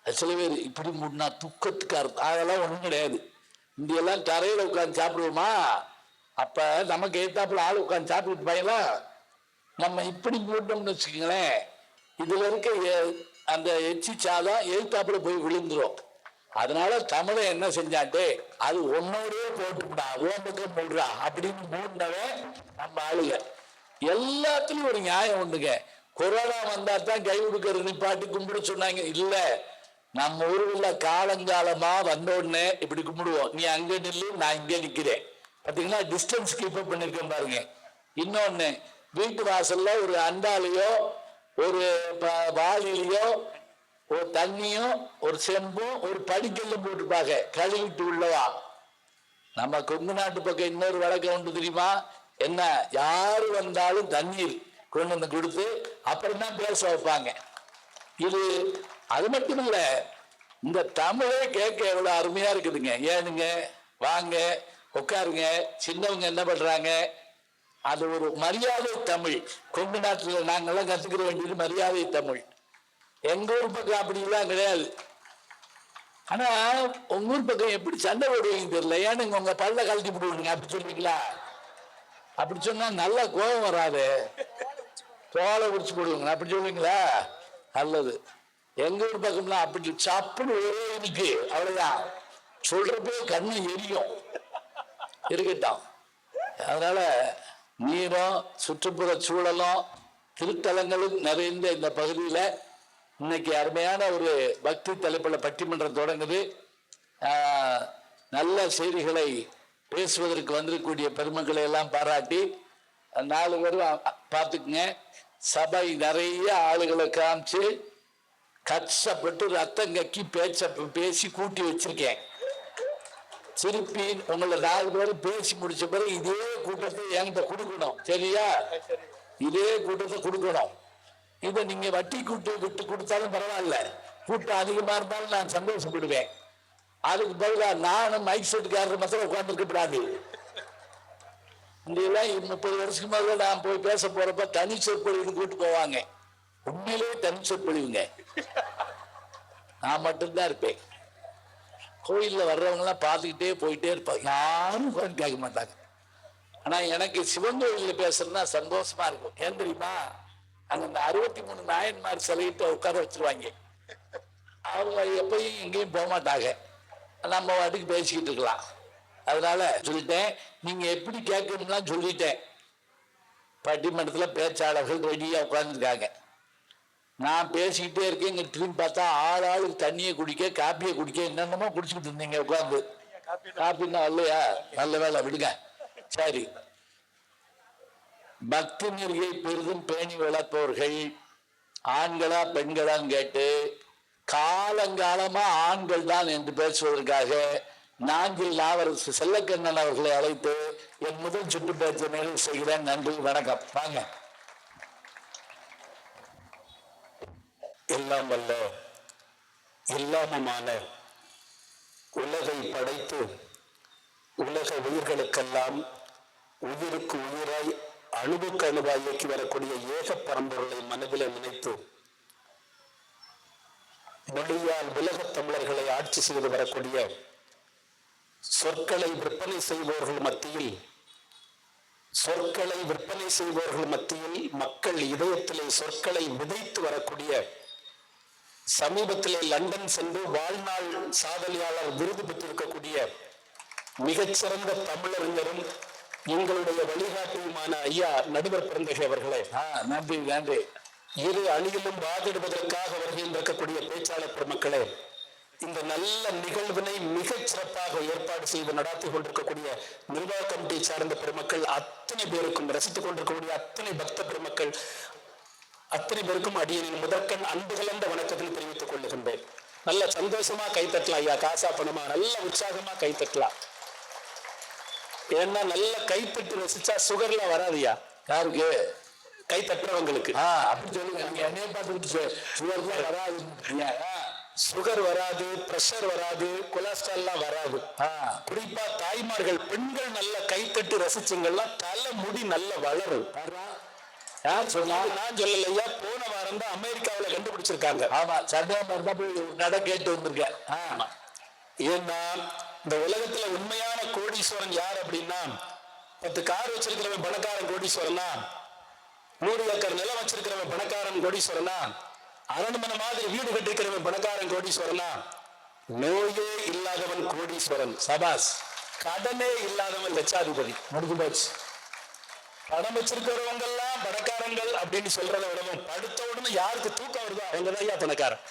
சில பேர் இப்படி மூடினா துக்கத்துக்கு அர்த்தம். அதெல்லாம் ஒண்ணும் கிடையாது. இந்தியெல்லாம் தரையில உட்காந்து சாப்பிடுவோமா? அப்ப நமக்கு ஏத்தாப்புல ஆள் உட்காந்து சாப்பிட்டு பாயலா. நம்ம இப்படி மூட்டோம்னு வச்சுக்கோங்களேன், இதுல இருக்க அந்த எச்சி சாதம் எழுத்தாப்புல போய் விழுந்துரும். அதனால தமிழை என்ன செஞ்சாட்டே, அது ஒன்னோடே போட்டுடா, ஓம்பக்கம் மூடுறா அப்படின்னு மூடினவன் நம்ம ஆளுங்க. எல்லாத்துலயும் ஒரு நியாயம் உண்டுங்க. கொரோனா வந்தா தான் கை கொடுக்கறது நிப்பாட்டி கும்பிட சொன்னாங்க. இல்ல, நம்ம ஊருக்குள்ள காலங்காலமா வந்த உடனே இப்படி கும்பிடுவோம். நீ அங்க நில்லு, நான் இங்க நிக்கிறேன். பாத்தீங்கன்னா டிஸ்டன்ஸ் கீப் அப் பண்ணிருக்கேன் பாருங்க. இன்னொன்னு, வீட்டு வாசல்ல ஒரு அண்டாலையோ ஒரு வாளிலையோ ஒரு தண்ணியும் ஒரு செம்பும் ஒரு படிக்கல்லும் போட்டுப்பாங்க, கழுவிட்டு உள்ளவா. நம்ம கொங்கு நாட்டு பக்கம் இன்னொரு வழக்கம் உண்டு தெரியுமா? என்ன, யாரு வந்தாலும் தண்ணீர் கொண்டு வந்து கொடுத்து அப்புறம் தான் பேச வைப்பாங்க. இது அது மட்டும் இல்ல, இந்த தமிழே கேட்க எவ்வளவு அருமையா இருக்குதுங்க. ஏனுங்க, வாங்க உட்காருங்க, சின்னவங்க என்ன பண்றாங்க, அது ஒரு மரியாதை தமிழ். கொங்கு நாட்டுல நாங்கெல்லாம் கத்துக்கிற வேண்டியது மரியாதை தமிழ். எங்க ஊர் பக்கம் அப்படிலாம் கிடையாது. ஆனா உங்க ஊர் பக்கம் எப்படி சண்டை போடுவீங்க தெரியல. ஏனுங்க, உங்க பல்ல கழட்டி போடுவீங்க அப்படி சொல்றீங்களா? அப்படி சொன்னா நல்லா கோபம் வராது, தோலை உரிச்சு போடுவாங்க அப்படி சொல்லுவீங்களா? நல்லது. எங்க ஊர் பக்கம்லாம் அப்படி சாப்பிடு ஒரே இருக்கு, அவ்வளவுதான். சொல்றப்பே கண்ணு எரியும். இருக்கட்டும். அதனால நீரும் சுற்றுப்புற சூழலும் திருத்தலங்களும் நிறைந்த இந்த பகுதியில இன்னைக்கு அருமையான ஒரு பக்தி தலைப்புல பட்டிமன்றம் தொடங்குது. நல்ல செய்திகளை பேசுவதற்கு வந்திருக்கக்கூடிய பெருமக்களை எல்லாம் பாராட்டி 4 பேரும் பார்த்துக்குங்க. சபை நிறைய ஆளுகளை காமிச்சு கஷ்டப்பட்டு ரத்தம் கக்கி பேசி கூட்டி வச்சிருக்கேன். திருப்பி உங்களை 4 பேரும் பேசி முடிச்ச பிறகு இதே கூட்டத்தை என்கிட்ட கொடுக்கணும், சரியா? இதே கூட்டத்தை கொடுக்கணும். இதை நீங்க வட்டி கூட்டு விட்டு கொடுத்தாலும் பரவாயில்ல, கூட்டம் அதிகமா இருந்தாலும் நான் சந்தோஷப்படுவேன். அதுக்கு பதிலாக நானும் மைக் செட்டுக்காரர் மாத்திரம் உட்கார்ந்துருக்க கூடாது. இங்கெல்லாம் 30 வருஷத்துக்கு மேல நான் போய் பேச போறப்ப தனி சொற்பொழிவுன்னு கூட்டு போவாங்க. உண்மையிலேயே தனி சொற்பொழிவுங்க, நான் மட்டும்தான் இருப்பேன். கோயில்ல வர்றவங்க எல்லாம் பார்த்துக்கிட்டே போயிட்டே இருப்பாங்க, யாரும் கேட்க மாட்டாங்க. ஆனா எனக்கு சிவன் கோயில்ல பேசுறதுன்னா சந்தோஷமா இருக்கும். ஏன் தெரியுமா? அந்த 63 நாயன்மார் சிலையிட்டு உட்கார வச்சிருவாங்க. அவங்க எப்பயும் எங்கேயும் போக மாட்டாங்க, நம்ம வாட்டுக்கு பேசிக்கிட்டு இருக்கலாம். அதனால சொல்லிட்டேன், நீங்க எப்படி கேட்கணும்னா சொல்லிட்டேன். பட்டிமன்றத்தில் பேச்சாளர்கள் ரெடியா உட்கார்ந்துருக்காங்க. நான் பேசிக்கிட்டே இருக்கேன். இங்க திரும்பி பார்த்தா ஆளுக்கு தண்ணியை குடிக்க, காப்பியை குடிக்க, என்னென்னமோ குடிச்சுக்கிட்டு இருந்தீங்க உட்கார்ந்து. காப்பின்னா இல்லையா? நல்ல வேலை, விடுங்க. சரி, பக்தி நெறியை பெரிதும் பேணி வளர்ப்பவர்கள் ஆண்களா பெண்களான்னு கேட்டு காலங்காலமா ஆண்கள் தான் என்று பேசுவதற்காக நாஞ்சில் நாவரசு செல்லக்கண்ணன் அவர்களை அழைத்து என் முதல் சுற்று பேச்சை நிறைவு செய்கிறேன். நன்றி, வணக்கம். வாங்க. எல்லாம் வல்ல எல்லாமுமான உலகை படைத்து உலக உயிர்களுக்கெல்லாம் உயிருக்கு உயிராய் அணுவுக்கு அணுவாய் இயக்கி வரக்கூடிய ஏக பரம்பொருளை மனதிலே நினைத்து மொழியால் உலகத் தமிழர்களை ஆட்சி செய்து வரக்கூடிய சொற்களை விற்பனை செய்பவர்கள் மத்தியில் மக்கள் இதயத்திலே சொற்களை விதைத்து வரக்கூடிய, சமீபத்திலே லண்டன் சென்று வாழ்நாள் சாதனையாளர் விருது பெற்றிருக்கக்கூடிய மிகச்சிறந்த தமிழறிஞரும் எங்களுடைய வழிகாட்டியுமான ஐயா நடுவர் பிறந்தகை அவர்களே, நன்றி நன்றி. இரு அணியிலும் வாதிடுவதற்காக வருகின்றிருக்கக்கூடிய பேச்சாளர் பெருமக்களே, இந்த நல்ல நிகழ்வினை மிகச் சிறப்பாக ஏற்பாடு செய்து நடத்தி கொண்டிருக்கக்கூடிய நிர்வாக கமிட்டியை சார்ந்த பெருமக்கள் அத்தனை பேருக்கும், ரசித்துக் கொண்டிருக்கக்கூடிய அத்தனை பக்த பெருமக்கள் அத்தனை பேருக்கும் அடியனின் முதற்கண் அன்பு கலந்த வணக்கத்தில் தெரிவித்துக் கொள்ளுகின்றேன். நல்ல சந்தோஷமா கைத்தட்டலாம் ஐயா, காசா பணமா நல்ல உற்சாகமா கைத்தட்டலாம். ஏன்னா நல்ல கைத்தட்டு ரசிச்சா சுகர்லாம் வராதுயா. யாருக்கு? கை தட்டுறவங்களுக்கு. அப்படி சொல்லுங்க. நீங்க என்னைய பார்த்துக்கிட்டு சுகர்லாம் வராது, சுகர் வராது, பிரஷர் வராது, கொலஸ்ட்ரால்லாம் வராது. குறிப்பா தாய்மார்கள், பெண்கள் நல்ல கைத்தட்டு ரசிச்சுங்கன்னா தலை முடி நல்ல வளரும். யார் சொன்னா? நான் சொல்லலையா, போன வாரம் தான் அமெரிக்காவில் கண்டுபிடிச்சிருக்காங்க. ஆமா, சந்தேகமா போய் நட கேட்டு வந்திருக்கேன். ஏன்னா இந்த உலகத்துல உண்மையான கோடீஸ்வரன் யார் அப்படின்னா, 10 கார் வச்சிருக்கிறவன் பணக்காரன் கோடீஸ்வரனா, 100 ஏக்கர் நிலம் வச்சிருக்கிறவன் பணக்காரன் கோடீஸ்வரனா, அரண்மனை மாதிரி வீடு கட்டிருக்கிறவன் பணக்காரன் கோடீஸ்வரனா, நோயே இல்லாதவன் கோடீஸ்வரன். சபாஸ். கடனே இல்லாதவன் லட்சாதிபதி. முடிஞ்சு போச்சு. பணம் வச்சிருக்கிறவங்க எல்லாம் பணக்காரங்கள் அப்படின்னு சொல்றத விடவும், படுத்த உடனே யாருக்கு தூக்கம் வருதோ அவங்க தான் ஐயா பணக்காரன்.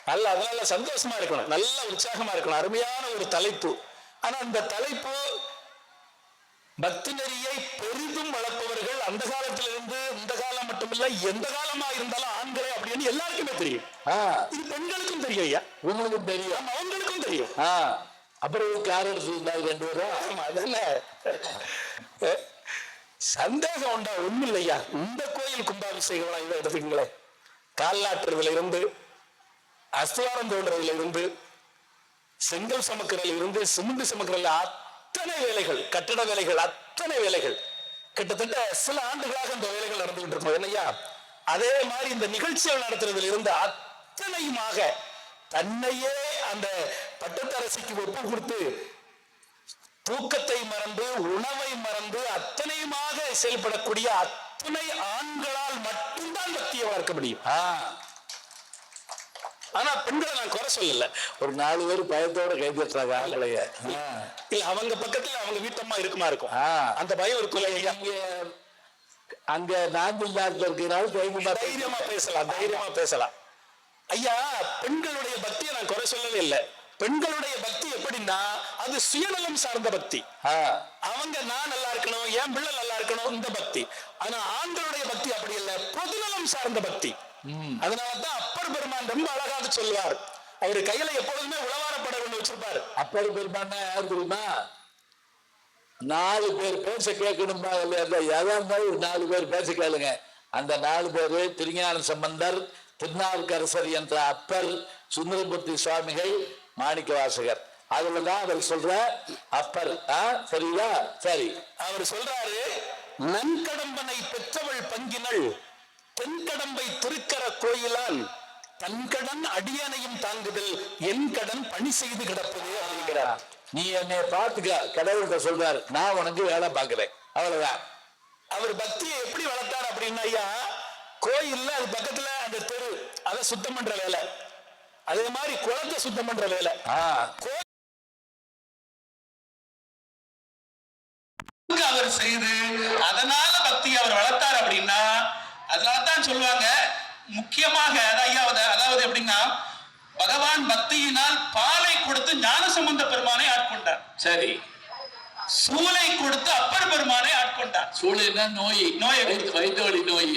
நல்ல அதனால சந்தோஷமா இருக்கணும், நல்ல உற்சாகமா இருக்கணும். அருமையான ஒரு தலைப்பு. ஆனா அந்த தலைப்பு பக்தி நெறியை பெரிதும் வளர்ப்பவர்கள் அந்த காலத்திலிருந்து இந்த காலம் மட்டுமில்ல, எந்த காலமா இருந்தாலும் ஆண்களே அப்படின்னு எல்லாருக்குமே தெரியும். இது பெண்களுக்கும் தெரியும் ஐயா, உங்களுக்கும் தெரியும், அவங்களுக்கும் தெரியும். அப்புறம் கார் எடுத்து 2 பேரும் அதனால சந்தேகம் உண்டா? ஒண்ணும் இல்லையா. இந்த கோயில் கும்பாபிஷேகம் இதை எடுத்துக்கங்களேன், கால்நாட்டுறதுல இருந்து, அஸ்திவாரம் தோன்றதுல இருந்து, செங்கல் சமக்கிறதுல இருந்து, சிமெண்ட் சமக்கிறதுல அத்தனை வேலைகள், கட்டட வேலைகள், அத்தனை வேலைகள் கிட்டத்தட்ட சில ஆண்டுகளாக இந்த வேலைகள் நடந்துகிட்டு இருக்கோம் என்னையா. அதே மாதிரி இந்த நிகழ்ச்சிகள் நடத்துறதுல இருந்து அத்தனையுமாக தன்னையே அந்த பட்டத்தரசிக்கு ஒப்பு கொடுத்து தூக்கத்தை மறந்து உணவை மறந்து அத்தனையுமாக செயல்படக்கூடிய அத்தனை ஆண்களால் மட்டும்தான் பக்தியை வளர்க்க முடியும். ஆனா பெண்களை நான் குறை சொல்லல. ஒரு 4 பேர் பயத்தோட கைப்பற்றாங்க ஆங்களைய. இல்ல அவங்க பக்கத்துல அவங்க வீட்டம்மா இருக்குமா இருக்கும், அந்த பயம் இருக்கும். அங்க நாஞ்சில் நாட்டில் இருக்கிறனால தைரியமா பேசலாம், தைரியமா பேசலாம் ஐயா. பெண்களுடைய பக்தியை நான் குறை சொல்லவே இல்லை. பெண்களுடைய பக்தி எப்படின்னா அது சுயநலம் சார்ந்த பக்தி. அவங்க நான் நல்லா இருக்கணும், என் பிள்ளை நல்லா இருக்கணும், இந்த பக்தி. ஆனா ஆண்களுடைய பக்தி அப்படி இல்லை, பொதுநலம் சார்ந்த பக்தி. அதனாலதான் அப்பர் பெருமான் ரொம்ப அழகாக சொல்லுவார். அவரு கையில எப்பொழுதுமே உளவாரப்பட ஒண்ணு வச்சிருப்பாரு. அப்பர் பெருமான் யாரு தெரியுமா? 4 பேர் பேச கேட்கணுமா இல்லையா? எதா இருந்தாலும் ஒரு 4 பேர் பேச கேளுங்க. அந்த 4 பேரு திருஞான சம்பந்தர், திருநாவுக்கரசர் என்ற அப்பர், சுந்தரமூர்த்தி சுவாமிகள், மாணிக்க வாசகர். அதுலதான் அவர் சொல்ற அப்பர். சரிங்களா? சரி. அவர் சொல்றாரு, நன்கடம்பனை பெற்றவள் பங்கினள் தென்கடம்பை திருக்கர கோயிலால் தன்கடன் அடியனையும் தாங்குதல் என் கடன் பணி செய்து கிடப்பது அப்படிங்கிறார். நீ என்னை பார்த்துக்க, கடவுள்கிட்ட சொல்றாரு, நான் உனக்கு வேலை பார்க்கிறேன், அவ்வளவுதான். அவர் பக்தியை எப்படி வளர்த்தார் அப்படின்னா ஐயா, கோயில்ல அது பக்கத்துல அந்த தெரு அதை சுத்தம் பண்ற வேலை, அதே மாதிரி குளத்தை சுத்தம் பண்ற வேலை. அவர் செய்து அதனால பக்தியை அவர் வளர்த்தார் அப்படின்னா, அதனாலதான் சொல்லுவாங்க முக்கியமாக அதாவது எப்படின்னா, பகவான் பக்தியினால் பாலை கொடுத்து ஞானசம்பந்த பெருமானை ஆட்கொண்டார். சரி. சூளை கொடுத்து அப்பர் பெருமானை ஆட்கொண்டார். சூளைன்னா நோய், வயிற்று வலி நோய்.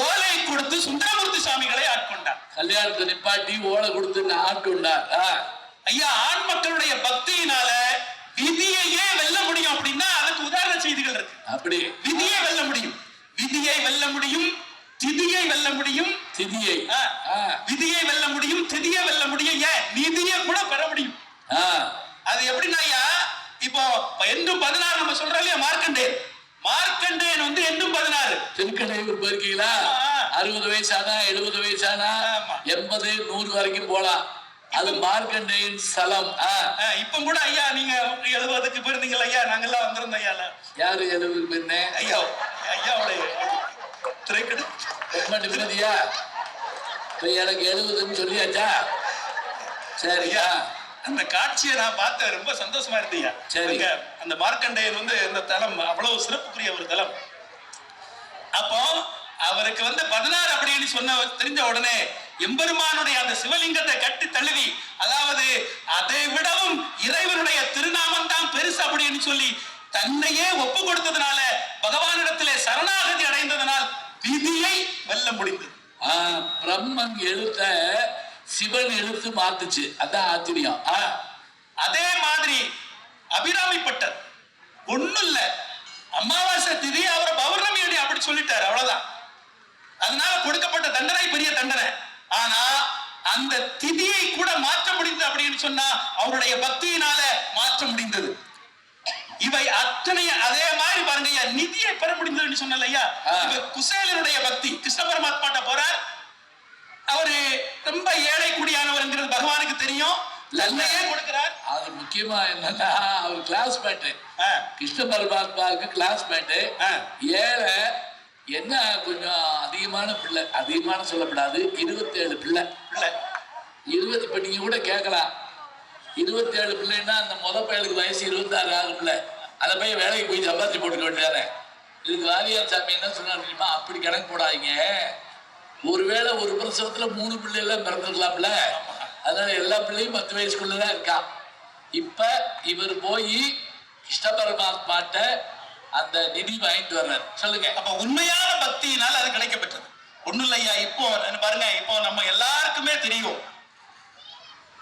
ஓலை கொடுத்து சுந்தரமூர்த்தி சுவாமிகளை ஆட்கொண்டார். கல்யாணத்தை நிப்பாட்டி ஓலை கொடுத்து ஆட்கொண்டார். ஐயா, ஆண் மக்களுடைய பக்தியினால விதியையே வெல்ல முடியும் அப்படின்னா அதுக்கு உதாரண செய்திகள் இருக்கு. அப்படி விதியை வெல்ல முடியும், விதியை வெல்ல முடியும், திதியை வெல்ல முடியும், திதியை விதியை வெல்ல முடியும், திதியை வெல்ல முடியும், ஏன் நிதியை கூட பெற முடியும். அது எப்படின்னா ஐயா, இப்போ என்றும் 16 நம்ம சொல்றோம் இல்லையா, மார்க்கண்டேயன் வந்து என்றும் 16. திருக்கடையூர் போயிருக்கீங்களா? 60 வயசானா 70 வயசானா 80 100 வரைக்கும் போலாம். அது மார்க்கண்டேயன் ஸ்தலம். இப்ப கூட ஐயா நீங்க 70க்கு போயிருந்தீங்களா ஐயா? நாங்கெல்லாம் வந்திருந்தோம் ஐயா. யாரு 70க்கு போயிருந்தேன்? ஐயா ஐயாவுடைய திரைக்கடு ரொம்ப நிம்மதியா இப்ப எனக்கு 70ன்னு சொல்லியாச்சா? சரியா? அந்த காட்சியை நான் பார்த்தேன், ரொம்ப சந்தோஷமா இருந்தீங்க. சரி. அந்த மார்க்கண்டேயன் வந்து இந்த தலம் அவ்வளவு சிறப்புக்குரிய ஒரு தலம். அப்போ அவருக்கு வந்து 16 அப்படின்னு சொன்ன தெரிஞ்ச உடனே எம்பெருமானுடைய அந்த சிவலிங்கத்தை கட்டி தழுவி, அதாவது அதை விடவும் இறைவனுடைய திருநாமம் தான் பெருசு அப்படின்னு சொல்லி தன்னையே ஒப்பு கொடுத்ததுனால, பகவானிடத்திலே சரணாகதி அடைந்ததனால் விதியை வெல்ல முடிந்தது. பிரம்மன் எழுத்த சிவன் எழுத்து மாத்துச்சு. அதான் ஆச்சரியம். அதே மாதிரி அபிராமிப்பட்டர் ஒண்ணும் இல்ல, அமாவாசை திதி அவரை பௌர்ணமி அடி அப்படி சொல்லிட்டாரு, அவ்வளவுதான். அதனால கொடுக்கப்பட்ட தண்டனை பெரிய தண்டனை. ஆனா அந்த திதியை கூட மாற்ற முடிந்தது அப்படின்னு சொன்னா அவருடைய பக்தியினால மாற்ற முடிந்தது. இவை அத்தனை அதே மாதிரி பாருங்க, நிதியை பெற முடிந்ததுன்னு சொன்னல ஐயா. குசேலனுடைய பக்தி, கிருஷ்ண பரமாத்மாட்ட போறார், அவரு ரொம்ப ஏழை குடியானவர் பகவானுக்கு தெரியும், நன்மையே கொடுக்கிறார். அது முக்கியமா என்னன்னா, அவர் கிளாஸ்மேட், கிருஷ்ண பரமாத்மாவுக்கு கிளாஸ்மேட். ஏழை என்ன, கொஞ்சம் அதிகமான பிள்ளை, அதிகமான சொல்லப்படாது, 27 பிள்ளை. 20 இப்ப நீங்க கூட கேட்கலாம், 27 பிள்ளைன்னா அந்த முதல் பையனுக்கு வயசு 26 ஆகும்ல, அந்த பையன் வேலைக்கு போய் சம்பாதிச்சு போட்டுக்க வேண்டியதானே. இதுக்கு வாரியார் சாமி என்ன சொன்னார் தெரியுமா? அப்படி கணக்கு போடாதீங்க, ஒருவேளை ஒரு பிரசவத்துல 3 பிள்ளைலாம் பிறந்திருக்கலாம்ல, அதனால எல்லா பிள்ளையும் 10 வயசுக்குள்ளதான் இருக்கான். இப்ப இவர் போய் கிருஷ்ண பரமாத்மாட்ட அந்த நிதி வாங்கிட்டு வர்றாரு. சொல்லுங்க. அப்ப உண்மையான பக்தியினால் அது கிடைக்கப்பட்டது. ஒண்ணும் இல்லையா, இப்போ பாருங்க, இப்போ நம்ம எல்லாருக்குமே தெரியும்,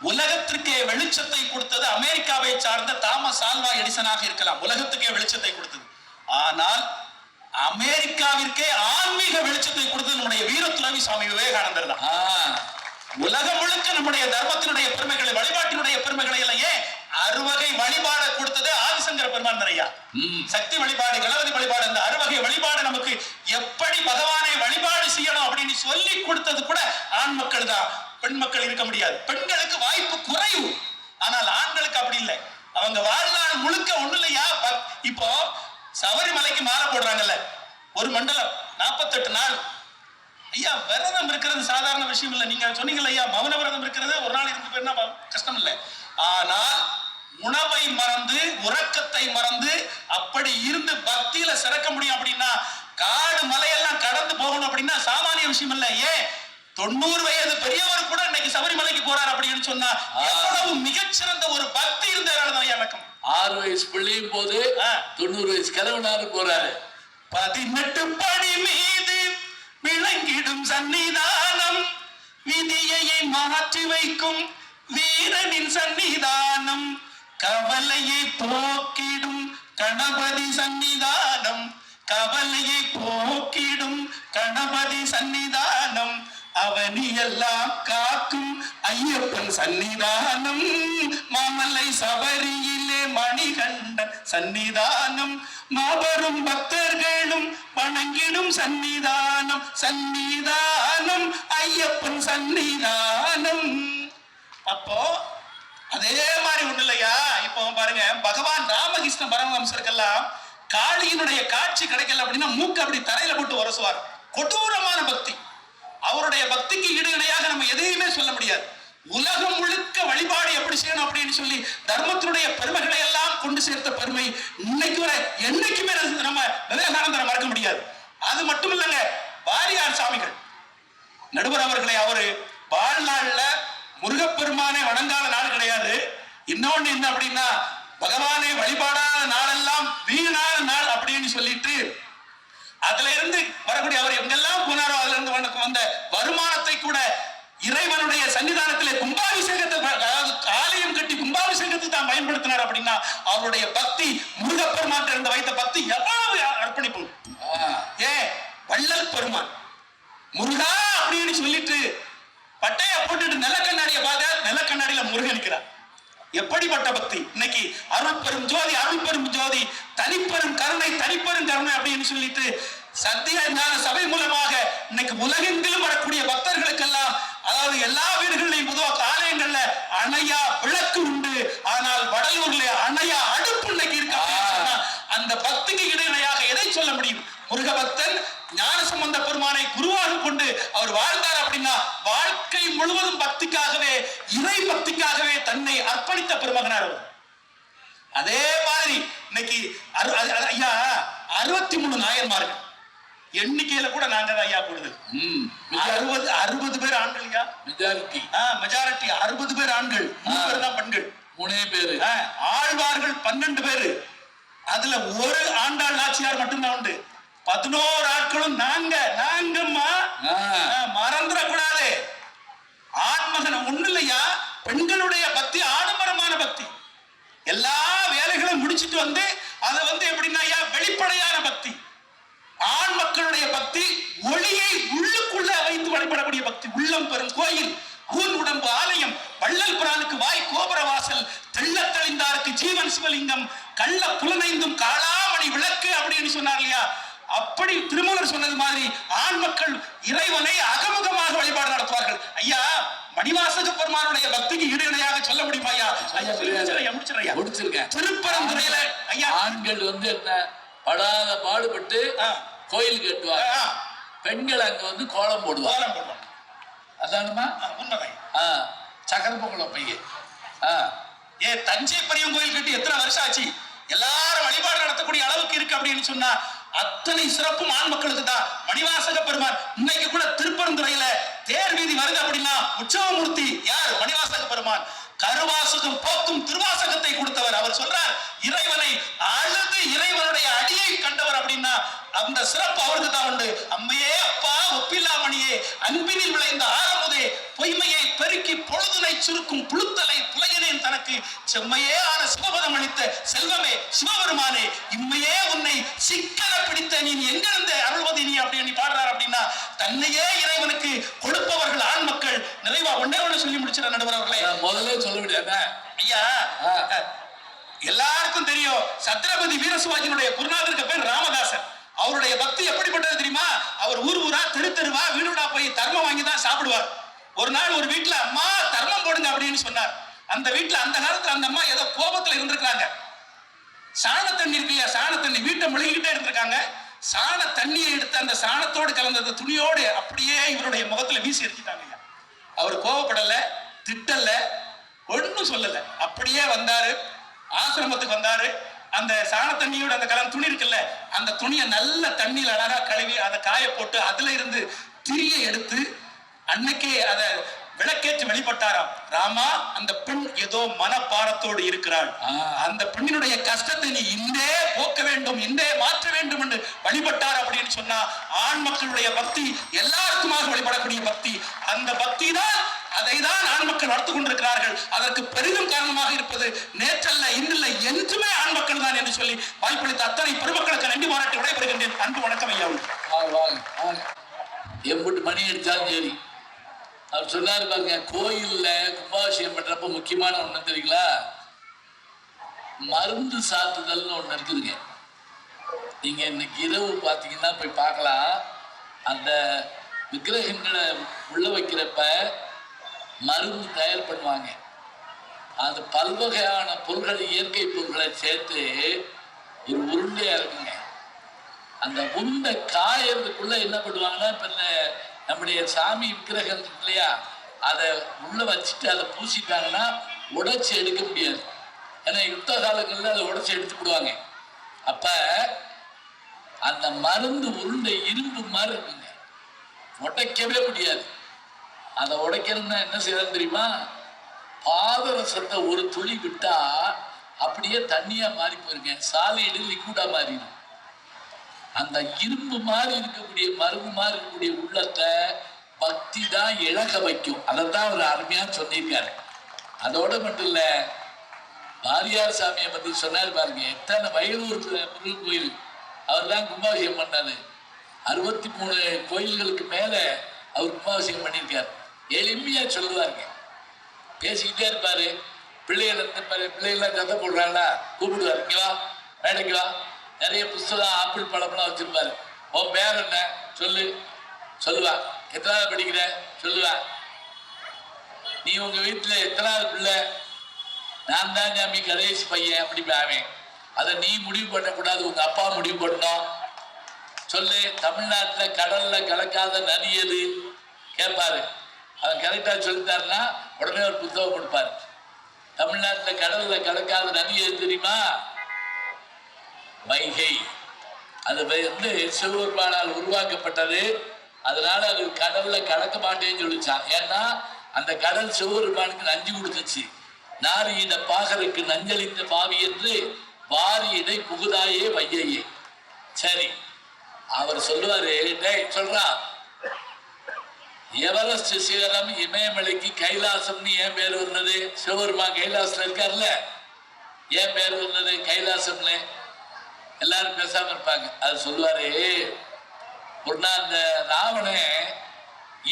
உலகத்திற்கே வெளிச்சத்தை கொடுத்தது அமெரிக்காவை சார்ந்த தாமஸ் ஆல்வா எடிசனாக இருக்கலாம். உலகத்துக்கே வெளிச்சத்தை கொடுத்தது. ஆனால் அமெரிக்காவிற்கே ஆன்மீக வெளிச்சத்தை கொடுத்தது நம்முடைய வீரத்துறவி சுவாமி விவேகானந்தர் தான். உலகம் முழுக்க நம்முடைய தர்மத்தினுடைய பெருமைகளை, வழிபாட்டினுடைய பெருமைகளை எல்லாம் அறுவகை வழிபாடு கொடுத்தது ஆதிசங்கர பெருமான் ஐயா. சக்தி வழிபாடு, கணபதி வழிபாடு, அந்த அறுவகை வழிபாடு நமக்கு எப்படி பகவானை வழிபாடு செய்யணும் அப்படின்னு சொல்லி கொடுத்தது கூட ஆண் மக்கள் தான். பெண் மக்கள் இருக்க முடியாது. பெண்களுக்கு வாய்ப்பு குறைவு, ஆனால் ஆண்களுக்கு அப்படி இல்லை. அவங்க வாழ்நாள் முழுக்க ஒண்ணு இல்லையா, இப்போ சபரிமலைக்கு மாலை போடுறாங்கல்ல, ஒரு மண்டலம் 48 நாள். ஐயா, விரதம் இருக்கிறது சாதாரண விஷயம் இல்லை. நீங்க சொன்னீங்கல்ல ஐயா, மௌன விரதம் இருக்கிறது ஒரு நாள் இருந்து போயிருந்தா கஷ்டம் இல்லை. ஆனால் உணவை மறந்து, உறக்கத்தை மறந்து அப்படி இருந்து பக்தியில சிறக்க முடியும் அப்படின்னா, காடு மலையெல்லாம் கடந்து போகணும் அப்படின்னா சாமானிய விஷயம் இல்லை. ஏன் 90 வயது பெரியவர் கூட இன்னைக்கு சபரிமலைக்கு போறார் அப்படின்னு சொன்னா எவ்வளவு மிகச்சிறந்த ஒரு பக்தி இருந்ததாலதான் இலக்கம். 6 வயசு பிள்ளையும் போது 90 வயசு கிழவனாரும் போறாரு. 18 படி மீது விளங்கிடும் சன்னிதானம், விதியை மாற்றி வைக்கும் வீரனின் சன்னிதானம், கவலையை போக்கிடும் கணபதி சன்னிதானம், கவலையை போக்கிடும் கணபதி சன்னிதானம், அவனியெல்லாம் காக்கும் ஐயப்பன் சன்னிதானம், மாமலை சபரியிலே மணிகண்டன் சன்னிதானம், மாபெரும் பக்தர்களும் வணங்கிடும் சன்னிதானம், சன்னிதானம் ஐயப்பன் சன்னிதானம். அப்போ அதே மாதிரி ஒண்ணு இல்லையா, இப்போ பாருங்க, பகவான் ராமகிருஷ்ண பரமஹம்சருக்கெல்லாம் காளியினுடைய காட்சி கிடைக்கல அப்படின்னா மூக்கு அப்படி தரையில போட்டு உரசுவார். கொடூரமான பக்தி. அவருடைய பக்திக்கு ஈடு இணையாக நம்ம எதையுமே சொல்ல முடியாது. உலகம் முழுக்க வழிபாடு எப்படி செய்யணும் அப்படின்னு சொல்லி தர்மத்தினுடைய பெருமைகளை எல்லாம் கொண்டு சேர்த்த பெருமை இன்னைக்கு வரை என்னைக்குமே நம்ம விவேகானந்தரை மறக்க முடியாது. அது மட்டும் இல்லைங்க, வாரியார் சாமிகள் நடுவர் அவர்களை அவரு வாழ்நாள்ல முருகப்பெருமானை வணங்காத நாள் கிடையாது. இன்னொன்னு என்ன அப்படின்னா, பகவானை வழிபாடாத நாளெல்லாம் வீணான நாள் அப்படின்னு சொல்லிட்டு அதுல இருந்து வரக்கூடிய அவர் எங்கெல்லாம் போனாரோ அதுல இருந்து வந்த வருமானத்தை கூட இறைவனுடைய சன்னிதானத்திலே கும்பாபிஷேகத்தை, அதாவது ஆலயம் கட்டி கும்பாபிஷேகத்துக்கு தான் பயன்படுத்தினார். அப்படின்னா அவருடைய பக்தி, முருகப்பெருமான் இருந்த வைத்த பக்தி எவ்வளவு அர்ப்பணிப்பு. வள்ளல் பெருமான் முருகா அப்படின்னு சொல்லிட்டு பட்டைய போட்டுட்டு நிலக்கண்ணாடியை பார்க்க, நிலக்கண்ணாடியில முருகன் இருக்கிறார். எப்படிப்பட்ட பக்தி! இன்னைக்கு அருள் பெரும் ஜோதி, அருள் பெரும் ஜோதி, தனிப்பெரும் கருணை, தனிப்பெரும் கருணை அப்படின்னு சொல்லிட்டு சத்திய ஞான சபை மூலமாக இன்னைக்கு உலகெங்கிலும் வரக்கூடிய பக்தர்களுக்கெல்லாம், அதாவது எல்லா வீடுகளிலும் பொதுவாக ஆலயங்கள்ல அணையா விளக்கு உண்டு, ஆனால் வடலூர்ல அணையா அடுப்பு இன்னைக்கு இருக்கு. அந்த பக்திக்கு இடையினையாக எதை சொல்ல முடியும்? முருக பக்தன் ஞானசம்பந்த பெருமானை குருவாக கொண்டு அவர் வாழ்ந்தார். அப்படின்னா வாழ்க்கை முழுவதும் பக்திக்காகவே, இறை பக்திக்காகவே தன்னை அர்ப்பணித்த பெருமகனார் அவர். அதே மாதிரி இன்னைக்கு ஐயா 63 நாயன்மார்கள் எண்ணிக்கையில கூட நாங்க தான் ஐயா கூடுதல். 60 பேர் ஆண்கள் ஐயா, மெஜாரிட்டி 60 பேர் ஆண்கள், 3 பேர் தான் பெண்கள், 3 பேரு. ஆழ்வார்கள் 12 பேரு, அதுல ஒரு ஆண்டாள் நாச்சியார் மட்டும்தான் உண்டு. 11 ஆட்களும் நாங்கம்மா, மறந்துடக்கூடாது. ஆண்மகன் ஒண்ணு இல்லையா, பெண்களுடைய பக்தி ஆடம்பரமான பக்தி. எல்லா வேலைகளும் முடிச்சிட்டு வந்து அதை எப்படின்னா வெளிப்படையான பக்தி. ஆண் மக்களுடைய பக்தி ஒளியை உள்ளுக்குள்ள வைத்து வழிபடக்கூடிய பக்தி. உள்ளம் பெறும் கோயில், ஊன் உடம்பு ஆலயம், வள்ளல் பிரானுக்கு வாய் கோபுர வாசல், தெள்ள தெளிந்தாருக்கு ஜீவன் சிவலிங்கம், கள்ள புலனைந்தும் காளாமணி விளக்கு அப்படின்னு சொன்னார் இல்லையா. அப்படி திருமூலர் சொன்னது மாதிரி ஆண் மக்கள் இறைவனை அகமுகமாக வழிபாடு நடத்துவார்கள். ஐயா, மணிவாசக பெருமானுடைய பக்திக்கு ஈடு இணையாக சொல்ல முடியுமா? ஐயா முடிச்சிருக்கேன். திருப்பரந்துறையில ஐயா ஆண்கள் என்ன படாத பாடுபட்டு கோயில் கட்டுவாங்க, பெண்கள் அங்க கோலம் போடுவாங்க. அதானுமா உண்மைதான். சக்கர பொங்கல் பையன் தஞ்சை பெரியவன் கோயில் கட்டி எத்தனை வருஷம் ஆச்சு? எல்லாரும் வழிபாடு நடத்தக்கூடிய அளவுக்கு இருக்கு அப்படின்னு சொன்னா அத்தனை சிறப்பும் ஆண் மக்களுக்கு தான். மணிவாசக பெருமான் இன்னைக்கு கூட திருப்பரந்துறையில தேர் வீதி வருது அப்படின்னா உற்சவமூர்த்தி யார்? மணிவாசக பெருமான். கருவாசகம் போக்கும் திருவாசகத்தை கொடுத்தவர். அவர் சொல்றார், இறைவனை அழுது இறைவனுடைய அடியை கண்டவர் அப்படின்னா அந்த சிறப்பு அவருக்கு தான் உண்டு. அம்மையே அப்பா ஒப்பில்லாமணியே, அன்பினில் விளைந்த ஆரமுதே, பொய்மையை பெருக்கி பொழுதுனை சுருக்கும் புழுத்தலை புலையனேன் தனக்கு செம்மையே ஆன சிவபதம் அளித்த செல்வமே சிவபெருமானே, இம்மையே உன்னை சிக்கன பிடித்த நீ எங்கிருந்த அருள்வதி நீ அப்படின்னு பாடுறார். அப்படின்னா தன்னையே இறைவனுக்கு கொடுப்பவர்கள் ஆண் மக்கள். நிறைவா ஒன்னே சொல்லி முடிச்சிட நடுவர் அவர்களே, முதல்ல சொல்ல முடியாத ஐயா, எல்லாருக்கும் தெரியும் சத்ரபதி வீரசிவாஜியினுடைய குருநாதருக்கு பேர் ராமதாசன். அவருடைய பக்தி எப்படிப்பட்டது தெரியுமா? அவர் ஊரா தெருவா வீடுடா போய் தர்மம் வாங்கி தான் சாப்பிடுவார். ஒரு நாள் ஒரு வீட்டுல அம்மா தர்மம் போடுங்க அப்படின்னு சொன்னார். அந்த வீட்டுல அந்த காலத்துல அந்த அம்மா ஏதோ கோபத்துல இருந்திருக்காங்க. சாண தண்ணி இருக்கு இல்லையா, சாண தண்ணி வீட்டை முழுகிட்டே இருந்திருக்காங்க. சாண தண்ணியை எடுத்து அந்த சாணத்தோடு கலந்த துணியோடு அப்படியே இவருடைய முகத்துல வீசி எரிஞ்சிட்டாங்க. அவர் கோபப்படல, திட்டல, ஒன்னும் சொல்லல. அப்படியே வந்தாரு, ஆசிரமத்துக்கு வந்தாரு. அந்த சாண தண்ணியோட அந்த கலந்த துணி இருக்குல்ல, அந்த துணியை நல்ல தண்ணியில் அழகா கழுவி அதை காய போட்டு அதுல இருந்து திரியை எடுத்து அன்னைக்கே அதை விளக்கேற்றி வெளிப்பட்டாராம். ராமா, அந்த பெண் ஏதோ மனப்பாரத்தோடு இருக்கிறாள், அந்த பெண்ணினுடைய கஷ்டத்தை நீ இந்தே போக்க வேண்டும், இந்தே மாற்ற வேண்டும் என்று வழிபட்டார் அப்படின்னு சொன்னா ஆண் மக்களுடைய பக்தி எல்லாருக்குமாக வழிபடக்கூடிய பக்தி. அந்த பக்தி தான், அதை தான் ஆண் மக்கள் நடத்து கொண்டிருக்கிறார்கள். அதற்கு பெரிதும் காரணமாக இருப்பது நேற்றல்ல இன்றில்லை என்றுமே ஆண் மக்கள் தான் என்று சொல்லி வாய்ப்பளித்த அத்தனை பெருமக்களுக்கு நன்றி பாராட்டி விடைபெறுகின்றேன். அன்பு வணக்கம் ஐயா. எம்பிட்டு மணி அடிச்சாலும் சரி, அவர் சொன்னாரு பாருங்க, கோயில்ல கும்பாபிஷேகம் பண்றப்ப முக்கியமான ஒண்ணு தெரியுங்களா, மருந்து சாத்துதல்னு ஒண்ணு இருக்குதுங்க. நீங்க இன்னைக்கு இரவு பாத்தீங்கன்னா போய் பார்க்கலாம். அந்த விக்கிரகங்களை உள்ள வைக்கிறப்ப மருந்து தயார் பண்ணுவாங்க. அது பல்வகையான பொருட்கள், இயற்கை பொருட்களை சேர்த்து ஒரு உருண்டையா இருக்குங்க. அந்த உருண்டை காயறதுக்குள்ள என்ன பண்ணுவாங்கன்னா, இப்ப நம்முடைய சாமி விக்கிரகம் இருக்கு இல்லையா, அதை உள்ள வச்சுட்டு அதை பூசிட்டாங்கன்னா உடைச்சி எடுக்க முடியாது. ஏன்னா யுத்த காலங்களில் அதை உடைச்சி எடுத்துக்கிடுவாங்க. அப்ப அந்த மருந்து உருண்டை இரும்பு மாதிரி இருக்குங்க, உடைக்கவே முடியாது. அதை உடைக்கணும்னா என்ன செய்யணும் தெரியுமா? பாதரசத்தை ஒரு துளி விட்டா அப்படியே தண்ணியா மாறி போயிருங்க, சாலிடு லிக்விடா மாறிடும். அந்த இரும்பு மாதிரி இருக்கக்கூடிய மருந்து மாதிரி இருக்கக்கூடிய உள்ளத்தை பக்தி தான் இழக வைக்கும். அதைத்தான் அவர் அருமையா சொல்லியிருக்காரு. அதோட மட்டும் இல்ல, வாரியார் சாமியை பத்தி சொன்னார் பாருங்க. எத்தனை வயலூர் முருகன் கோயில் அவர் தான் கும்பாபிஷேகம் பண்ணாரு. 63 கோயில்களுக்கு மேல அவர் கும்பாபிஷேகம் பண்ணியிருக்காரு. எளிமையா சொல்லுவாருங்க, பேசிக்கிட்டே இருப்பாரு. பிள்ளைகள்லாம் கதை போடுறாங்களா கூப்பிடுவார், இங்க வா மேடைக்கு வா. நிறைய புஸ்தகம் ஆப்பிள் பழம்லாம் வச்சிருப்பாரு. உன் பேர் என்ன சொல்லு, சொல்லுவா. எத்தனாவது படிக்கிற சொல்லுவா. நீ உங்க வீட்டுல எத்தனாவது பிள்ளை? நான் தான் சாமி கடைசி பையன் அப்படி பாவேன். அதை நீ முடிவு பண்ணக்கூடாது, உங்க அப்பா முடிவு பண்ணணும். சொல்லு, தமிழ்நாட்டுல கடல்ல கலக்காத நதி எது கேட்பாரு. அவன் கரெக்டா சொல்லிட்டாருன்னா உடனே ஒரு புத்தகம் கொடுப்பாரு. தமிழ்நாட்டுல கடல்ல கலக்காத நதி எது தெரியுமா? வைகை. அது வந்து சிவபெருமானால் உருவாக்கப்பட்டது. அதனால அது கடல்ல கலக்க மாட்டேன்னு சொல்லிச்சான். ஏன்னா அந்த கடல் சிவபெருமானுக்கு நஞ்சு கொடுத்துச்சு. நாரியிட பாகருக்கு நஞ்சளித்த பாவி என்று வாரியிடை புகுதாயே வையையே. சரி, அவர் சொல்லுவாரு, சொல்றான், எவரெஸ்ட் சிகரம் இமயமலைக்கு கைலாசம்னு ஏன் பேர் வந்தது? சிவபெருமான் கைலாசம் இருக்காருல்ல, ஏன் பேர் வந்தது கைலாசம்னு? எல்லாரும் பேசாம இருப்பாங்க. அது சொல்லுவாரு, ஒரு நாள் அந்த ராவணன்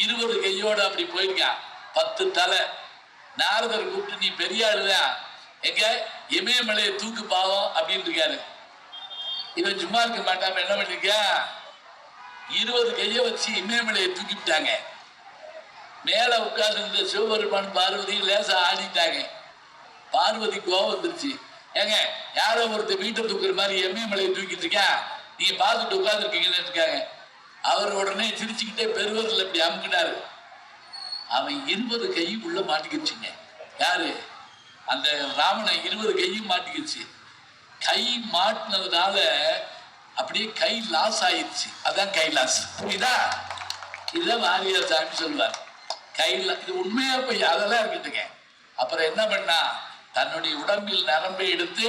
20 கையோட அப்படி போயிருக்கான், 10 தலை. நாரதர் கூப்பிட்டு, நீ பெரிய ஆளுதான், எங்க இமயமலையை தூக்கு பாவம் அப்படின்னு இருக்காரு. இவன் சும்மா இருக்க மாட்டாம என்ன பண்ணிருக்கா, 20 கையை வச்சு இமயமலையை தூக்கிவிட்டாங்க. மேல உட்கார்ந்து இருந்த சிவபெருமான் பார்வதி லேசா ஆடிட்டாங்க. பார்வதி கோவம் வந்துருச்சு. ஏங்க, யாரோ ஒருத்தர் வீட்டை தூக்குற மாதிரி இமயமலையை தூக்கிட்டு இருக்கா, நீங்க பார்த்துட்டு உட்கார்ந்துருக்கீங்கன்னு இருக்காங்க. அவர் உடனே சிரிச்சுக்கிட்டே பெருவரில் இப்படி அமுக்கினாரு. அவன் 20 கையும் உள்ள மாட்டிக்கிச்சுங்க. யாரு? அந்த ராவணன் 20 கையும் மாட்டிக்கிச்சு. கை மாட்டினதுனால அப்படியே கை லாஸ் ஆயிடுச்சு. அதான் கைலாஸ். புரியுதா? இதுதான் வாரியார் சாமி சொல்லுவார். கையில் இது உண்மையா போய் அதெல்லாம் இருக்கட்டுங்க. அப்புறம் என்ன பண்ணா, தன்னுடைய உடம்பில் நரம்பை எடுத்து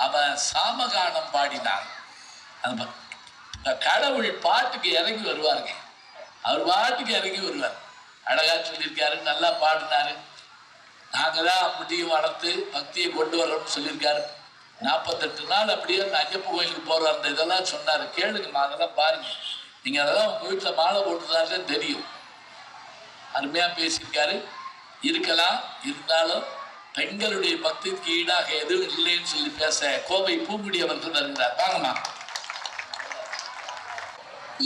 அவன் சாமகானம் பாடினான். அந்த கடவுள் பாட்டுக்கு இறங்கி வருவாருங்க. அவர் பாட்டுக்கு இறங்கி வருவார். அழகா சொல்லியிருக்காரு, நல்லா பாடினாரு. நாங்க தான் அப்படியும் வளர்த்து பக்தியை கொண்டு வர்றோம்னு சொல்லியிருக்காரு. 48 நாள் அப்படியே அந்த ஐயப்ப கோயிலுக்கு போற அந்த இதெல்லாம் சொன்னாரு. கேளுங்கம்மா, அதெல்லாம் பாருங்க. நீங்க அதெல்லாம் உங்க வீட்டுல மாலை போட்டுதான் தெரியும். அருமையா பேசியிருக்காரு. இருக்கலாம், இருந்தாலும் பெண்களுடைய பக்திக்கு ஈடாக எதுவும் இல்லைன்னு சொல்லி பேச கோவை பூங்குடி அவர்கள் வருகிறார். வாங்கம்மா.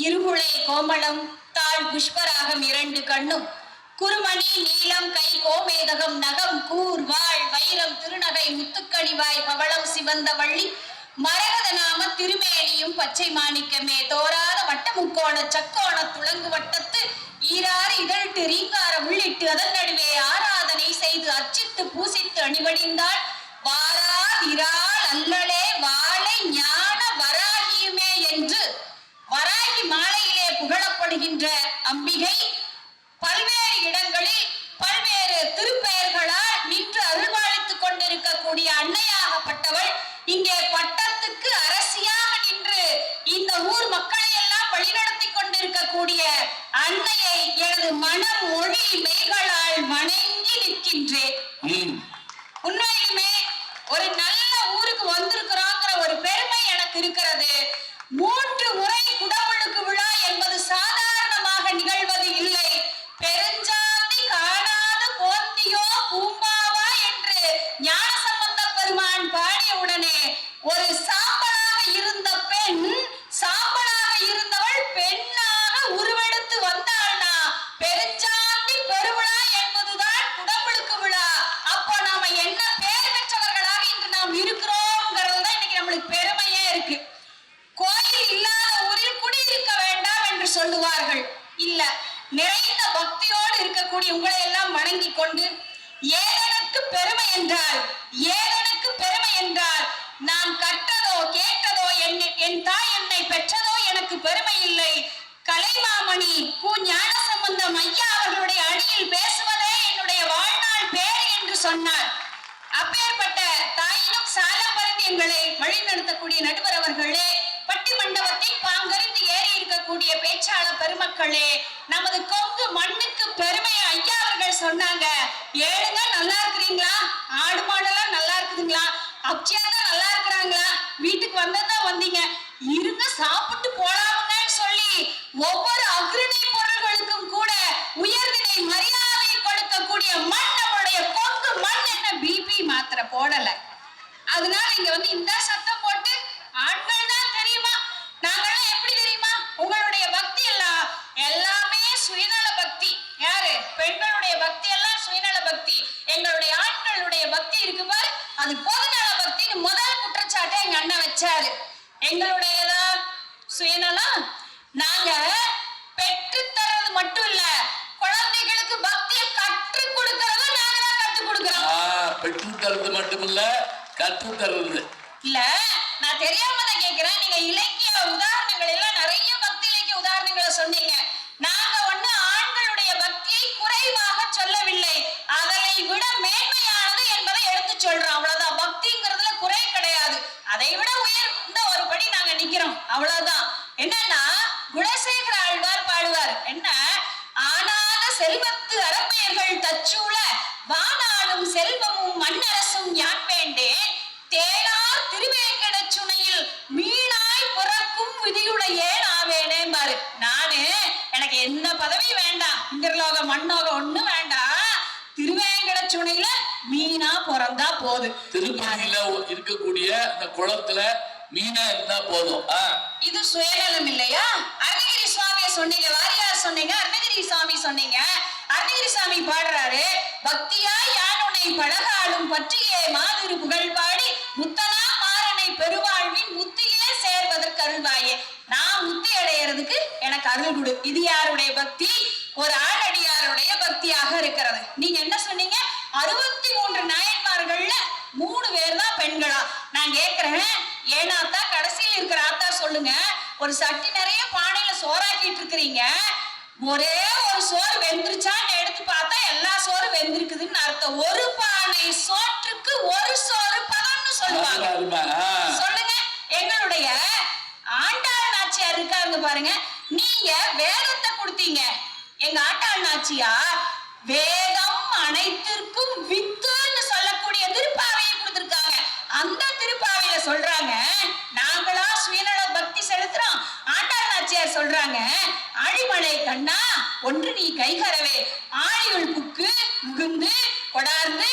இருமுளை கோமளம் தாழ் புஷ்பராகம் 2 கண்ணும் குறுமணி நீலம் கை கோமேதகம் நகம் கூர் வாழ் வைரம் திருநகை முத்துக்கணிவாய் பவளம் சிவந்த வள்ளி மரகத நாம திருமேனியும் பச்சை மாணிக்கமே தோராத வட்ட முக்கோண சக்கோண துளங்கு வட்டத்து ஈராறு இதழ்ட்டு ரீங்கார உள்ளிட்டு அதன் நடுவே ஆராதனை செய்து அர்ச்சித்து பூசித்து அணிவடிந்தாள் வாராதிராள் அல்லலே வாழை ஞான வராகியுமே என்று வராகி மாலையிலே புகழப்படுகின்ற அம்பிகை பல்வேறு இடங்களில் பல்வேறு திருப்பெயர்களால் நின்று அருள்வாளித்துக் கொண்டிருக்கக்கூடிய அன்னையாகப்பட்டவள் இங்கே பட்டத்துக்கு அரசியாக நின்று இந்த ஊர் மக்களை எல்லாம் வழிநடத்தி கொண்டிருக்கக்கூடிய அன்னையை எனது மனம் மொழி மெய்களால் வணங்கி நிற்கின்றேன். உண்மையிலுமே இருக்கக்கூடிய உங்களை எல்லாம் வணங்கி கொண்டு ஏதனுக்கு பெருமை என்றால் நான் கற்றதோ கேட்டதோ என் தாய் என்னை பெற்றதோ எனக்கு பெருமை இல்லை. கலைமாமணி கு ஞானசம்பந்தம் ஐயா அவர்களுடைய அடியில் பேசுவதே என்னுடைய வாழ்நாள் பேறு என்று சொன்னார். அப்பேற்பட்ட தாயினும் சால பருந்தி எங்களை வழிநடத்தக்கூடிய நடுவர் அவர்களே, பட்டி மண்டபத்தில் பாங்கறிந்து ஏறி இருக்கக்கூடிய பேச்சாளர் பெருமக்களே, நமது கொங்கு மண்ணுக்கு பெருமை ஐயா அவர்கள் சொன்னாங்க. ஏழுங்க நல்லா இருக்கிறீங்களா? ஆடு மாடெல்லாம் நல்லா இருக்குதுங்களா? அப்சியாத்தா நல்லா இருக்கிறாங்களா? வீட்டுக்கு வந்ததான் வந்தீங்க, இருங்க சாப்பிட்டு போலாமுங்கன்னு சொல்லி ஒவ்வொரு அக்ரணி பொருள்களுக்கும் கூட உயர்நிலை மரியாதை கொடுக்கக்கூடிய மண் நம்மளுடைய கொங்கு மண். என்ன பிபி மாத்திரை போடல, அதனால இங்க வந்து இந்த சத்தம் போட்டு ஆண்கள் தான் தெரியுமா, நாங்கெல்லாம் எப்படி தெரியுமா? உங்களுடைய பக்தி எல்லாம் எல்லாமே சுயநல பக்தி. யாரு? பெண்களுடைய பக்தி எல்லாம் சுயநல பக்தி. எங்களுடைய ஆண்களுடைய பக்தி இருக்கு பாரு, அது பொதுநல பக்தின்னு முதல் குற்றச்சாட்டை எங்க அண்ணன் வச்சாரு. எங்களுடையதான் சுயநலம். நாங்க பெற்று தர்றது மட்டும் இல்ல, குழந்தைகளுக்கு பக்தியை கற்றுக் கொடுக்கறதும் நாங்க தான் கற்றுக் கொடுக்கிறோம். பெற்று தர்றது மட்டும் இல்ல, கற்று தர்றது இல்ல. நான் தெரியாம தான் கேக்குறேன். நீங்க இலக்கிய உதாரணங்கள் எல்லாம் நிறைய பக்தி இலக்கிய உதாரணங்களை சொன்னீங்க. நாங்க ஒண்ணு ஆண்களுடைய பக்தியை குறைவாக சொல்லவில்லை, அதை விட மேன்மையானது என்பதை எடுத்து சொல்றோம். அவ்வளவுதான். பக்திங்கிறதுல குறை கிடையாது, அதை விட உயர்ந்த ஒரு படி நாங்க நிக்கிறோம், அவ்வளவுதான். என்னன்னா குணசேகர ஆழ்வார் பாடுவார், என்ன ஆனான செல்வத்து அரம்பையர்கள் தச்சூழ வானாலும் செல்வமும் மண்ணரசும் யான் வேண்டேன் தேனார் திருவேங்கட சுனையில் மீனாய் பிறக்கும் விதியுடைய நாவேனே பாரு. நானு எனக்கு எந்த பதவி வேண்டாம், இந்திரலோக மண்ணோக ஒண்ணு வேண்டாம், திருவேங்கட சுனையில மீனா பிறந்தா போது. திருப்பதியில இருக்கக்கூடிய அந்த குளத்துல மீனா இருந்தா போதும். இது சுயநலம் இல்லையா? அருணகிரி சுவாமியை சொன்னீங்க, வாரியார் சொன்னீங்க, அருணகிரி சுவாமி சொன்னீங்க. அருணகிரி சாமி பாடுறாரு, பக்தியாய் யான் உன்னை பழகாலும் பற்றியே மாதிரு புகழ் பாடி முத்தனா மாறனை பெருவாழ்வின் முத்தியே சேர்வதற்கு அருள்வாயே. நான் முத்தி அடையிறதுக்கு எனக்கு அருள் கொடு. இது யாருடைய பக்தி? ஒரு ஆடடியாருடைய பக்தியாக இருக்கிறது. நீங்க என்ன சொன்னீங்க? 63 நாயன்மார்கள்ல 3 பேர் தான் பெண்களா? நான் கேக்குறேன், ஏனாத்தா கடைசியில் இருக்கிற ஆத்தா சொல்லுங்க, ஒரு சட்டி நிறைய பானையில சோறாக்கிட்டு இருக்கிறீங்க, ஒரே ஒரு சோறு வெந்துருச்சான்னு எடுத்து பார்த்தா எல்லா சோறு வெந்திருக்குதுன்னு அர்த்தம். ஒரு பானை சோற்றுக்கு ஒரு சோறு பதம்னு சொல்லுவாங்க. சொல்லுங்க. எங்களுடைய ஆண்டாள் நாச்சியார் இருக்காங்க பாருங்க, நீங்க வேதத்தை கொடுத்தீங்க. எங்க ஆண்டாள் நாச்சியார் வேதம் அனைத்திற்கும் வித்துன்னு சொல்லக்கூடிய திருப்பாவையை கொடுத்திருக்காங்க. அந்த திருப்பாவையில சொல்றாங்க, நாங்களா சுயநல பக்தி செலுத்துறோம். ஆண்டாள் நாச்சியார் சொல்றாங்க, ஆழிமலை கண்ணா ஒன்று நீ கைகரவே ஆழியுள் புக்கு முகுந்து கொடார்ந்து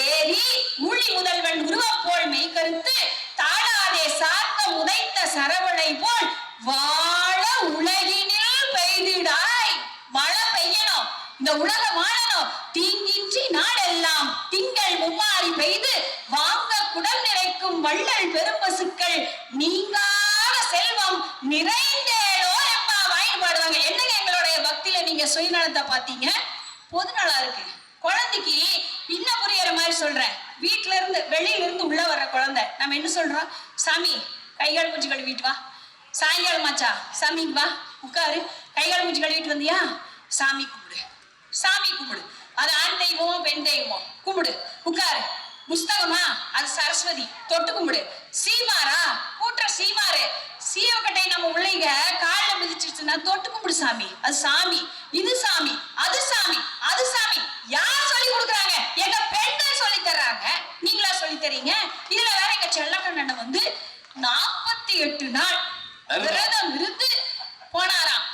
ஏறி ஊழி முதல்வன் உருவப்போல் மெய்கருத்து தாழாதே சார்த்த உதைத்த சரவணை போல் வாழ உலகினில் பெய்திடாய். மழை பெய்யணும், இந்த உலகம் வாழணும், தீங்கின்றி நாடெல்லாம் திங்கள் மும்மாறி பெய்து வாங்க குடம் நிறைக்கும் வள்ளல் பெரும்பசுக்கள் நீங்காத செல்வம் நிறைந்தேலோ என்பா வாங்கி பாடுவாங்க. என்னங்க எங்களுடைய பக்தியில நீங்க சுயநலத்தை பாத்தீங்க? பொதுநலா இருக்கு. குழந்தைக்கு இன்னும் புரியற மாதிரி சொல்றேன். வீட்டுல இருந்து வெளியில இருந்து உள்ள வர்ற குழந்தை நம்ம என்ன சொல்றோம்? சாமி கைகால் மூஞ்சி கழுவிட்டு வா. சாயங்காலமாச்சா சாமிக்கு வா, உட்காரு. கைகால் மூஞ்சி கழுவிட்டு வந்தியா? சாமி கும்பிடு, சாமி கும்பிடு. அது ஆண் தெய்வமோ பெண் தெய்வமோ கும்பிடு, உட்காரு. புஸ்தகமா? அது சரஸ்வதி, தொட்டு கும்பிடு. சீமாரா? கூட்டுற சீமாரு. சீவக்கட்டை நம்ம உள்ளைங்க காலில் மிதிச்சிருச்சுன்னா தொட்டு கும்பிடு சாமி, அது சாமி. இது சாமி, அது சாமி, அது சாமி. யார் சொல்லி கொடுக்குறாங்க? எங்க பெண்கள் சொல்லி தர்றாங்க. நீங்களா சொல்லி தரீங்க? இதுல வேற எங்க செல்லக்கண்ணன் வந்து 48 நாள் விரதம் இருந்து போனாராம்.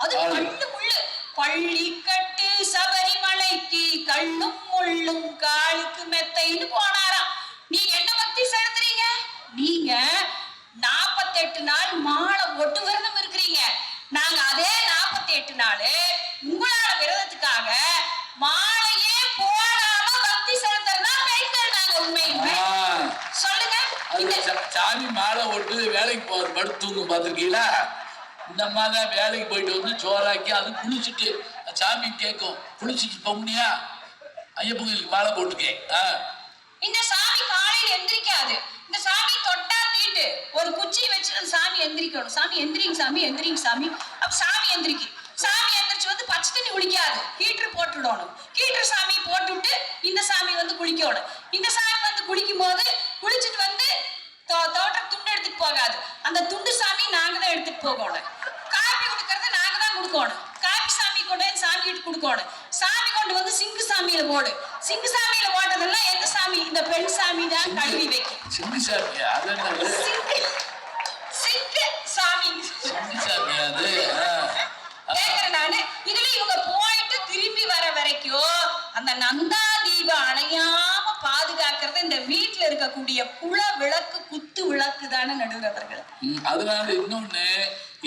அது கண்ணு முள்ளு. பள்ளி கட்டு சபரிமலைக்கு கண்ணும் முள்ளும் காலுக்கு மெத்தைன்னு போனாராம். நீங்க என்ன பக்தி செலுத்துறீங்க? நீங்க 48 நாள் மாலை ஒட்டு விரதம் இருக்கிறீங்க. நாங்க அதே 48 நாள் உங்களால விரதத்துக்காக மாலையே போடாம பக்தி செலுத்துறதா பெண்கள் நாங்க. உண்மையுமே சொல்லுங்க. சாமி மாலை ஒட்டு வேலைக்கு படுத்து தூங்க பார்த்துருக்கீங்களா? இந்த மாதிரி வேலைக்கு போயிட்டு வந்து சோறாக்கி அது குளிச்சுட்டு சாமி கேட்கும், குளிச்சுட்டு போம்னியா ஐயப்பன் கோயிலுக்கு மாலை போட்டுக்கேன். இந்த சாமி காலையில் எந்திரிக்காது. இந்த சாமி தொட்டா தீட்டு ஒரு குச்சி வச்சு அந்த சாமி எந்திரிக்கணும். சாமி எந்திரிங்க சாமி, எந்திரிங்க சாமி. அப்ப சாமி எந்திரிக்கு. சாமி எந்திரிச்சு வந்து பச்சை தண்ணி குளிக்காது, ஹீட்டர் போட்டுடணும். ஹீட்டர் சாமி போட்டுவிட்டு இந்த சாமி வந்து குளிக்கணும். இந்த சாமி வந்து குளிக்கும் போது குளிச்சுட்டு வந்து தோட்ட துண்டு எடுத்துட்டு போகாது. அந்த துண்டு சாமி நாங்க தான் எடுத்துட்டு போகணும். காப்பி கொடுக்கறது நாங்க தான் கொடுக்கணும். காப்பி சாமி கொண்டு வந்து சாமி கிட்ட கொடுக்கணும். சாமி கொண்டு வந்து சிங்கு சாமியில போடு. சிங்கு சாமியில போட்டதெல்லாம் எந்த சாமி? இந்த பெண் சாமி தான் கழுவி வைக்கும். சிங்கு சாமியா? அது என்ன? சிங்கு சாமி. சிங்கு சாமியா அது? கேக்குறேன் நானு. இதுல இவங்க போயிட்டு திரும்பி வர வரைக்கும் அந்த நந்தா தீபம் அணையாம பாதுகாக்கிறது இந்த வீட்டுல இருக்கக்கூடிய குல விளக்கு, குத்து விளக்கு தானே நடுவர் அவர்கள். அதனால இன்னொன்னு,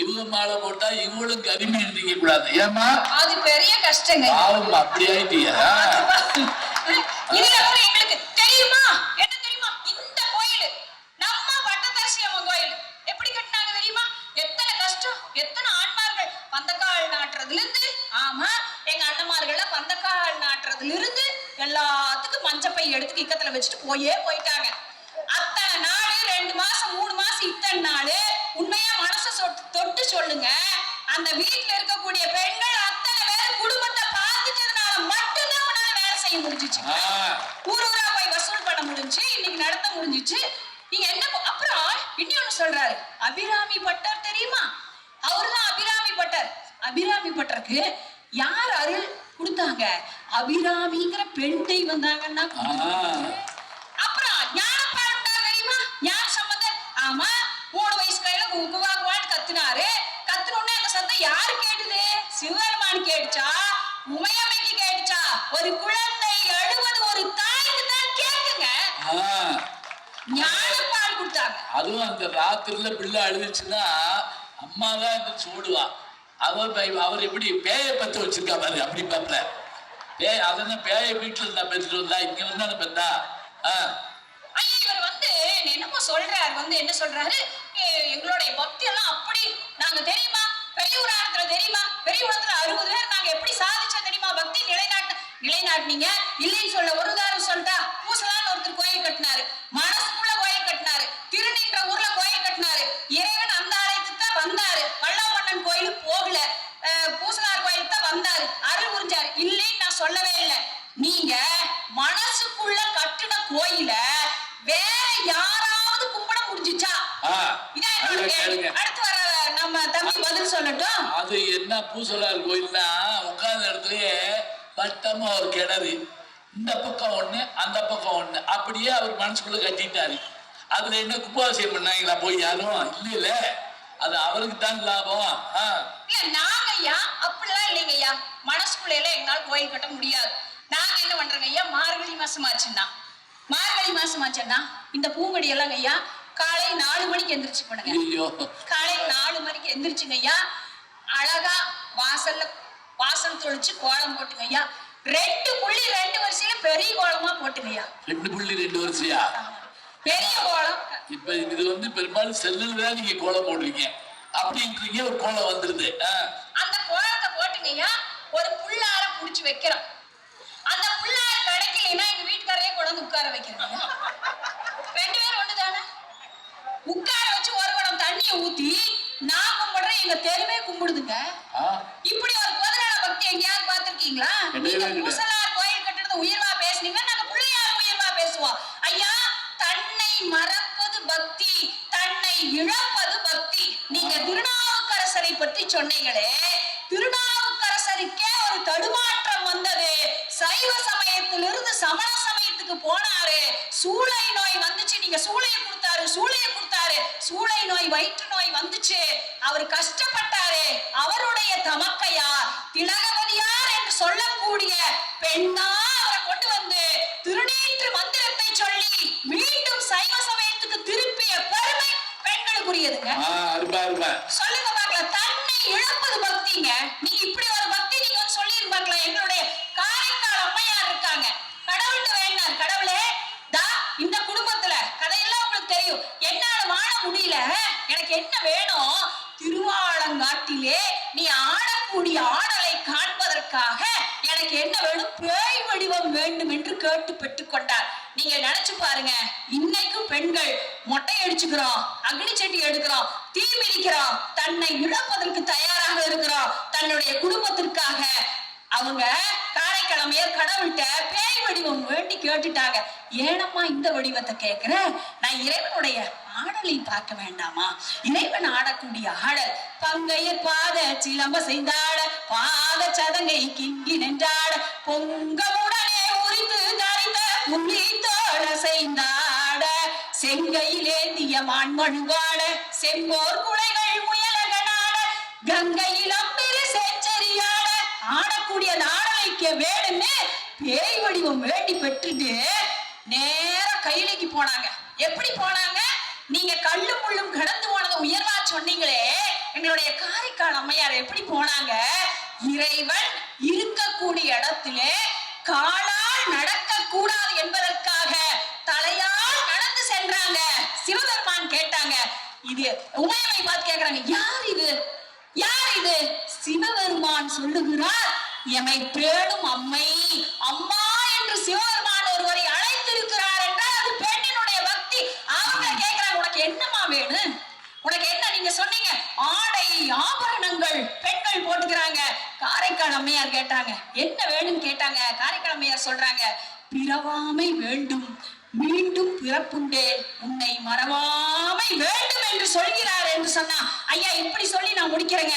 இவங்க மாலை போட்டா இவங்களும் கருமி எழுதிக்க கூடாது. ஏமா அது பெரிய கஷ்டங்க. அப்படி ஆயிட்டியா? இதுல கூட எங்களுக்கு தெரியுமா, என்ன தெரியுமா? இந்த கோயில் நம்ம பட்டத்தரசி அம்மன் கோயில் எப்படி கட்டினாங்க தெரியுமா? எத்தனை கஷ்டம், எத்தனை ஆண்மார்கள் பந்தக்கால் நாட்டுறதுல இருந்து, ஆமா எங்க அண்ணமார்கள பந்தக்கால் நாட்டுறதுல இருந்து எல்லாத்துக்கும் மஞ்சப்பை எடுத்து இக்கத்துல வச்சுட்டு போயிட்டாங்க. அத்தனை நாள் 2 மாசம் 3 மாசம் இத்தனை நாள் உண்மையா மனசை தொட்டு சொல்லுங்க. அந்த வீட்டுல இருக்கக்கூடிய பெண்கள் அத்தனை பேர் குடும்பத்தை பார்த்துட்டதுனால மட்டும்தான் உன்னால வேலை செய்ய முடிஞ்சிச்சு. ஊரூரா போய் வசூல் பண்ண முடிஞ்சு, இன்னைக்கு நடத்த முடிஞ்சிச்சு. நீங்க என்ன அப்புறம் இன்னொன்னு சொல்றாரு, அபிராமி பட்டர் தெரியுமா? அவர்தான் அபிராமி பட்டர். அபிராமி பட்டருக்கு யார் அருள் கொடுத்தாங்க? அபிராமிங்கிற பெண் தெய்வம் தாங்கன்னா. அப்புறம் ஞானப்பால் தெரியுமா? ஞான சம்பந்தர். ஆமா 3 வயசு கையில குவான்னு கத்துனாரு. கத்துனோடனே அந்த சத்தம் யாரு கேட்டுது? சிவபெருமான் கேட்டுச்சா, உமையம்மைக்கு கேட்டுச்சா? ஒரு குழந்தை அழுவது ஒரு தாய்க்கு தான் கேக்குங்க. ஞானப்பால் கொடுத்தாங்க. அதுவும் அந்த ராத்திரில பிள்ளை அழுதுச்சுன்னா அம்மாதான் இந்த சூடுவா. அவர் எப்படி பேய பத்து வச்சிருக்கா பாரு, அப்படி பாப்பல. அதெல்லாம் பேய வீட்டுல இருந்தா பெற்றுட்டு வந்தா, இங்க வந்தானே பெத்தா. இவர் வந்து என்னமோ சொல்றாரு, வந்து என்ன சொல்றாரு, எங்களுடைய பக்தி எல்லாம் அப்படி நாங்க தெரியுமா, பெரியவராத்துல தெரியுமா, பெரியவரத்துல 60 பேர் நாங்க எப்படி சாதிச்சா தெரியுமா, பக்தி நிலைநாட்டினீங்க இல்லைன்னு சொல்ல. ஒரு உதாரணம் சொல்லிட்டா, பூசலான்னு ஒருத்தர் கோயில் கட்டினாரு, மனசுக்குள்ள கோயில் கட்டினாரு, திருநின்ற ஊர்ல கோயில் கட்டினாரு. இறைவன் அந்த ஆலயத்துக்கு தான் வந்தாரு, வல்லவண்ணன் கோயிலுக்கு போகல, பூசலார் கோயிலுக்கு தான் வந்தாரு, அருள் புரிஞ்சாரு. இல்லைன்னு நான் சொல்லவே இல்லை. நீங்க மனசுக்குள்ள கட்டுன கோயில வேற யாராவது கும்பிட முடிஞ்சுச்சா? அடுத்து வர நம்ம தம்பி பதில் சொல்லட்டும். அது என்ன பூசலார் கோயில்னா, உட்கார்ந்த இடத்துலயே வட்டமா ஒரு கிணறு, இந்த பக்கம் ஒண்ணு அந்த பக்கம் ஒண்ணு, அப்படியே அவர் மனசுக்குள்ள கட்டிட்டாரு. அதுல என்ன கும்பாபிஷேகம் பண்ணாங்களா போய் யாரும்? இல்ல, அது அவருக்கு தான் லாபம். இல்ல நாங்க ஐயா அப்படிலாம் இல்லைங்க ஐயா, மனசுக்குள்ள எல்லாம் எங்களால கோயில் கட்ட முடியாது. நாங்க என்ன பண்றோங்க ஐயா, மார்கழி மாசம் ஆச்சுன்னா இந்த பூங்கொடி எல்லாம் ஐயா காலை 4 மணிக்கு எந்திரிச்சு பண்ணுங்க. காலை 4 மணிக்கு எந்திரிச்சுங்க ஐயா, அழகா வாசல் தொளிச்சு கோலம் போட்டுங்க ஐயா. 2 புள்ளி 2 வரிசையில பெரிய கோலமா போட்டுங்க ஐயா. 2 புள்ளி 2 வரிசையா? பெரிய கோலம். இப்ப இது வந்து பெரும்பாலும் செல்லுல தான் நீங்க கோலம் போடுறீங்க அப்படின்றீங்க, ஒரு கோலம் வந்துருது. அந்த கோலத்தை போட்டுங்க ஐயா, ஒரு புல்லார புடிச்சு வைக்கிறோம். அந்த புல்லார கிடைக்கலைன்னா எங்க வீட்டுக்காரையே கொண்டு உட்கார வைக்கிறோம். 2 பேரும் ஒண்ணுதானே. உட்கார வச்சு ஒரு குடம் தண்ணியை ஊத்தி நான் கும்பிடுறேன், எங்க தெருவே கும்பிடுதுங்க. இப்படி ஒரு பொதுநல பக்தி எங்கேயாவது பார்த்திருக்கீங்களா? நீங்க பூசலார் கோயில் கட்டுறது உயர்வா பேசுனீங்க, நாங்க பிள்ளையார் உயர்வா பேசுவோம். ஐயா, தன்னை மறப்பது பக்தி, தன்னை இழப்பது பக்தி. நீங்க திருநாவுக்கரசரை பற்றி சொன்னீங்களே, திருநாவுக்கரசருக்கே ஒரு தடுமாற்றம் வந்தது. சைவ சமயத்திலிருந்து சமண சமயத்துக்கு போனாரு, சூளை நோய் வந்துச்சு. நீங்க சூளையை கொடுத்தாரு, சூளை நோய் வயிற்று நோய் வந்துச்சு. அவர் கஷ்டப்பட்டாரு. அவருடைய தமக்கையார் திலகவதியார் என்று சொல்லக்கூடிய பெண்ணா அவரை கொண்டு வந்து திருநீற்று மந்திரத்தை சொல்லி மீண்டும் சைவ சமயத்துக்கு திருப்பிய பெருமை பெண்களுக்குரியதுங்க. சொல்லுங்க பார்க்கலாம், தன்னை இழப்பது பக்திங்க. நீங்க இப்படி ஒரு பக்தி நீங்க வந்து சொல்லி இருப்பாங்களா? எங்களுடைய காரைக்கால் அம்மையார் இருக்காங்க, கடவுள்கிட்ட வேண்டாம், கடவுளே இந்த குடும்பத்துல கதையெல்லாம் உங்களுக்கு தெரியும், என்னால வாழ முடியல, எனக்கு என்ன வேணும்? திருவாலங்காட்டிலே நீ ஆடக்கூடிய ஆடலை காண்பதற்காக எனக்கு என்ன வேணும், பேய் வடிவம் வேண்டும் என்று கேட்டு பெற்றுக்கொண்டார். நீங்க நினைச்சு பாருங்க, இன்னைக்கும் பெண்கள் மொட்டை அடிச்சுக்கிறோம், அக்னி சட்டி எடுக்கிறோம், தீ மிதிக்கிறோம், தன்னை இழப்பதற்கு தயாராக இருக்கிறோம் தன்னுடைய குடும்பத்திற்காக. அவங்க காரைக்கிழமையர் கடவுள்கிட்ட பேய் வடிவம் வேண்டி கேட்டுட்டாங்க. ஏனம்மா இந்த வடிவத்தை கேட்கிற? நான் இறைவனுடைய ஆடலை பார்க்க வேண்டாமா? இறைவன் ஆடக்கூடிய ஆடல் பங்கையர் பாத சிலம்ப செய்தாட, பாத சதங்கை கிங்கி நின்றாட, பொங்கமுடனே உரித்து தரித்த புள்ளி தோழ செய்தாட, செங்கையிலேந்திய மான்மழுவாட, செம்போர் குலைகள் முயலகனாட, கங்கையிலம் பெரு செஞ்சரியாட, ஆடக்கூடிய நாடலைக்க வேணும்னு பேய் வடிவம் வேண்டி பெற்றுட்டு நேர கையிலைக்கு போனாங்க. எப்படி போனாங்க? நீங்க கல்லு முள்ளும் கடந்து போனதை உயர்வா சொன்னீங்களே, எங்களுடைய காரைக்கால் அம்மையார் எப்படி போனாங்க? இறைவன் இருக்கக்கூடிய இடத்திலே காலால் நடக்க கூடாது என்பதற்காக தலையால் நடந்து சென்றாங்க. சிவபெருமான் கேட்டாங்க. இது உமையம்மை பார்த்து கேக்குறாங்க, யார் இது, யார் இது? சிவபெருமான் சொல்லுகிறார், எமை பேணும் அம்மை, அம்மா என்று சிவபெருமான் ஒருவரை அழைத்திருக்கிறார் என்றால் அது பெண்ணினுடைய பக்தி. அவங்க கேட்கிறாங்க, உனக்கு என்னமா வேணும், உனக்கு என்ன? நீங்க சொன்னீங்க ஆடை ஆபரணங்கள் பெண்கள் போட்டுக்கிறாங்க. காரைக்கால் அம்மையார் கேட்டாங்க, என்ன வேணும்னு கேட்டாங்க. காரைக்கால் அம்மையார் சொல்றாங்க, பிறவாமை வேண்டும், மீண்டும் பிறப்புண்டேன், உன்னை மறவாமை வேண்டும் என்று சொல்கிறார் என்று சொன்னா. ஐயா இப்படி சொல்லி நான் முடிக்கிறேங்க.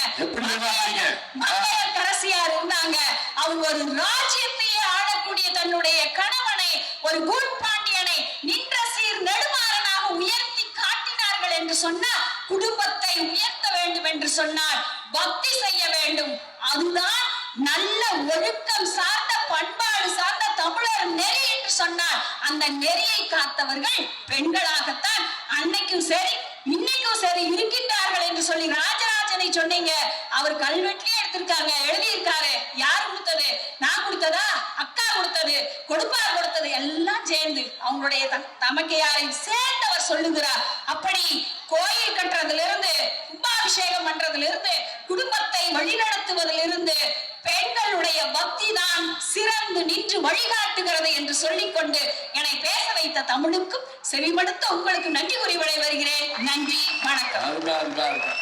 மங்கையர்க்கரசியார் இருந்தாங்க. அவங்க ஒரு ராஜ்யத்தையே ஆளக்கூடிய தன்னுடைய கணவனை, ஒரு கூட்பாண்டியனை நின்ற சீர் நெடுமாறனாக உயர்த்தி காட்டினார்கள் என்று சொன்னார். குடும்பத்தை உயர்த்த வேண்டும் என்று சொன்னார். பக்தி செய்ய வேண்டும். அதுதான் நல்ல ஒழுக்கம் சார்ந்த, பண்பாடு சார்ந்த தமிழர் நெறி என்று சொன்னார். அந்த நெறியை காத்தவர்கள் பெண்களாகத்தான் அன்னைக்கும் சரி இன்னைக்கும் சரி இருக்கின்றார்கள் என்று சொல்லி ராஜராஜனை சொன்னீங்க. அவர் கல்வெட்டிலே எடுத்திருக்காங்க, எழுதியிருக்காரு. யார் கொடுத்தது? நான் கொடுத்ததா? அக்கா கொடுத்தது, கொடுப்பார் கொடுத்தது, எல்லாம் சேர்ந்து அவங்களுடைய தமக்கையாரை சேர்ந்தவர் சொல்லுகிறார். அப்படி கோயில் கட்டுறதிலிருந்து, கும்பாபிஷேகம் பண்றதிலிருந்து, குடும்பத்தை வழிநடத்துவதிலிருந்து பெண்களுடைய பக்தி தான் சிறந்து நின்று வழிகாட்டுகிறது என்று சொல்லிக்கொண்டு என்னை பேச வைத்த தமிழுக்கும் செவிமடுத்த உங்களுக்கு நன்றி கூறி விடைபெறுகிறேன். நன்றி, வணக்கம்.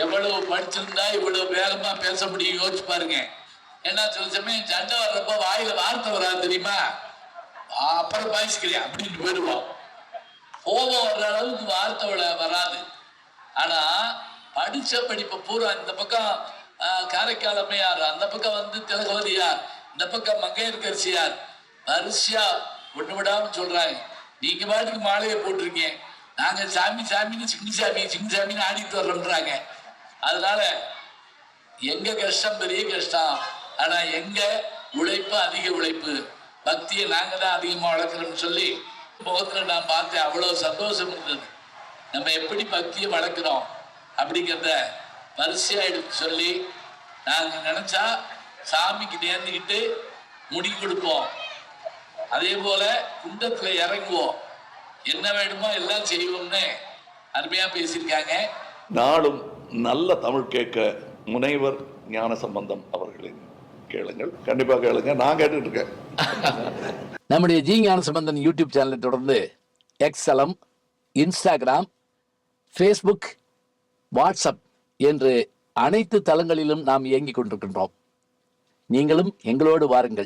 எவ்வளவு படிச்சிருந்தா இவ்வளவு வேகமா பேச முடியும் யோசிச்சு பாருங்க. ஏன்னா சில சமயம் சண்டை வர்றப்ப வாயில வார்த்தை வராது தெரியுமா? அப்புறம் பாய்ச்சிக்கிறியா அப்படின்னு போயிடுவோம். கோபம் வர்ற அளவுக்கு வார்த்தை வராது. ஆனா படிச்ச படிப்பு பூரா இந்த பக்கம் காரைக்கால் அம்மையார், அந்த பக்கம் வந்து திலகவதியார், இந்த பக்கம் மங்கையர்க்கரசியார் வரிசையா ஒண்ணு விடாம சொல்றாங்க. நீங்க பாட்டுக்கு மாலையை போட்டிருக்கீங்க, நாங்க சாமி சாமின்னு சிங்கசாமின்னு ஆடிட்டு வர்றோம்ன்றாங்க. அதனால எங்க கஷ்டம் பெரிய கஷ்டம், ஆனா எங்க உழைப்பு அதிக உழைப்பு, பக்தியை நாங்க தான் அதிகமா வளர்க்குறோம்னு சொல்லி முகத்துல நான் பார்த்தேன். அவ்வளவு சந்தோஷம் இருந்தது. நம்ம எப்படி பக்தியை வளர்க்குறோம் அப்படிங்கிறத வரிசையா எடுத்து சொல்லி நாங்க நினைச்சா சாமிக்கு நேர்ந்துக்கிட்டு முடி கொடுப்போம். அதே போல குண்டத்துல இறங்குவோம், என்ன வேணுமோ எல்லாம் செய்வோம்னு அருமையா பேசியிருக்காங்க. நாளும் நல்ல தமிழ் கேட்க முனைவர் ஞானசம்பந்தம் அவர்களின் கேளுங்கள், கண்டிப்பா கேளுங்க. நான் கேட்டுட்டு இருக்கேன். நம்முடைய ஜி ஞானசம்பந்தன் யூடியூப் சேனலை தொடர்ந்து எக்ஸலம், இன்ஸ்டாகிராம், ஃபேஸ்புக், வாட்ஸ்அப் என்று அனைத்து தளங்களிலும் நாம் இயங்கிக் கொண்டிருக்கின்றோம். நீங்களும் எங்களோடு வாருங்கள்.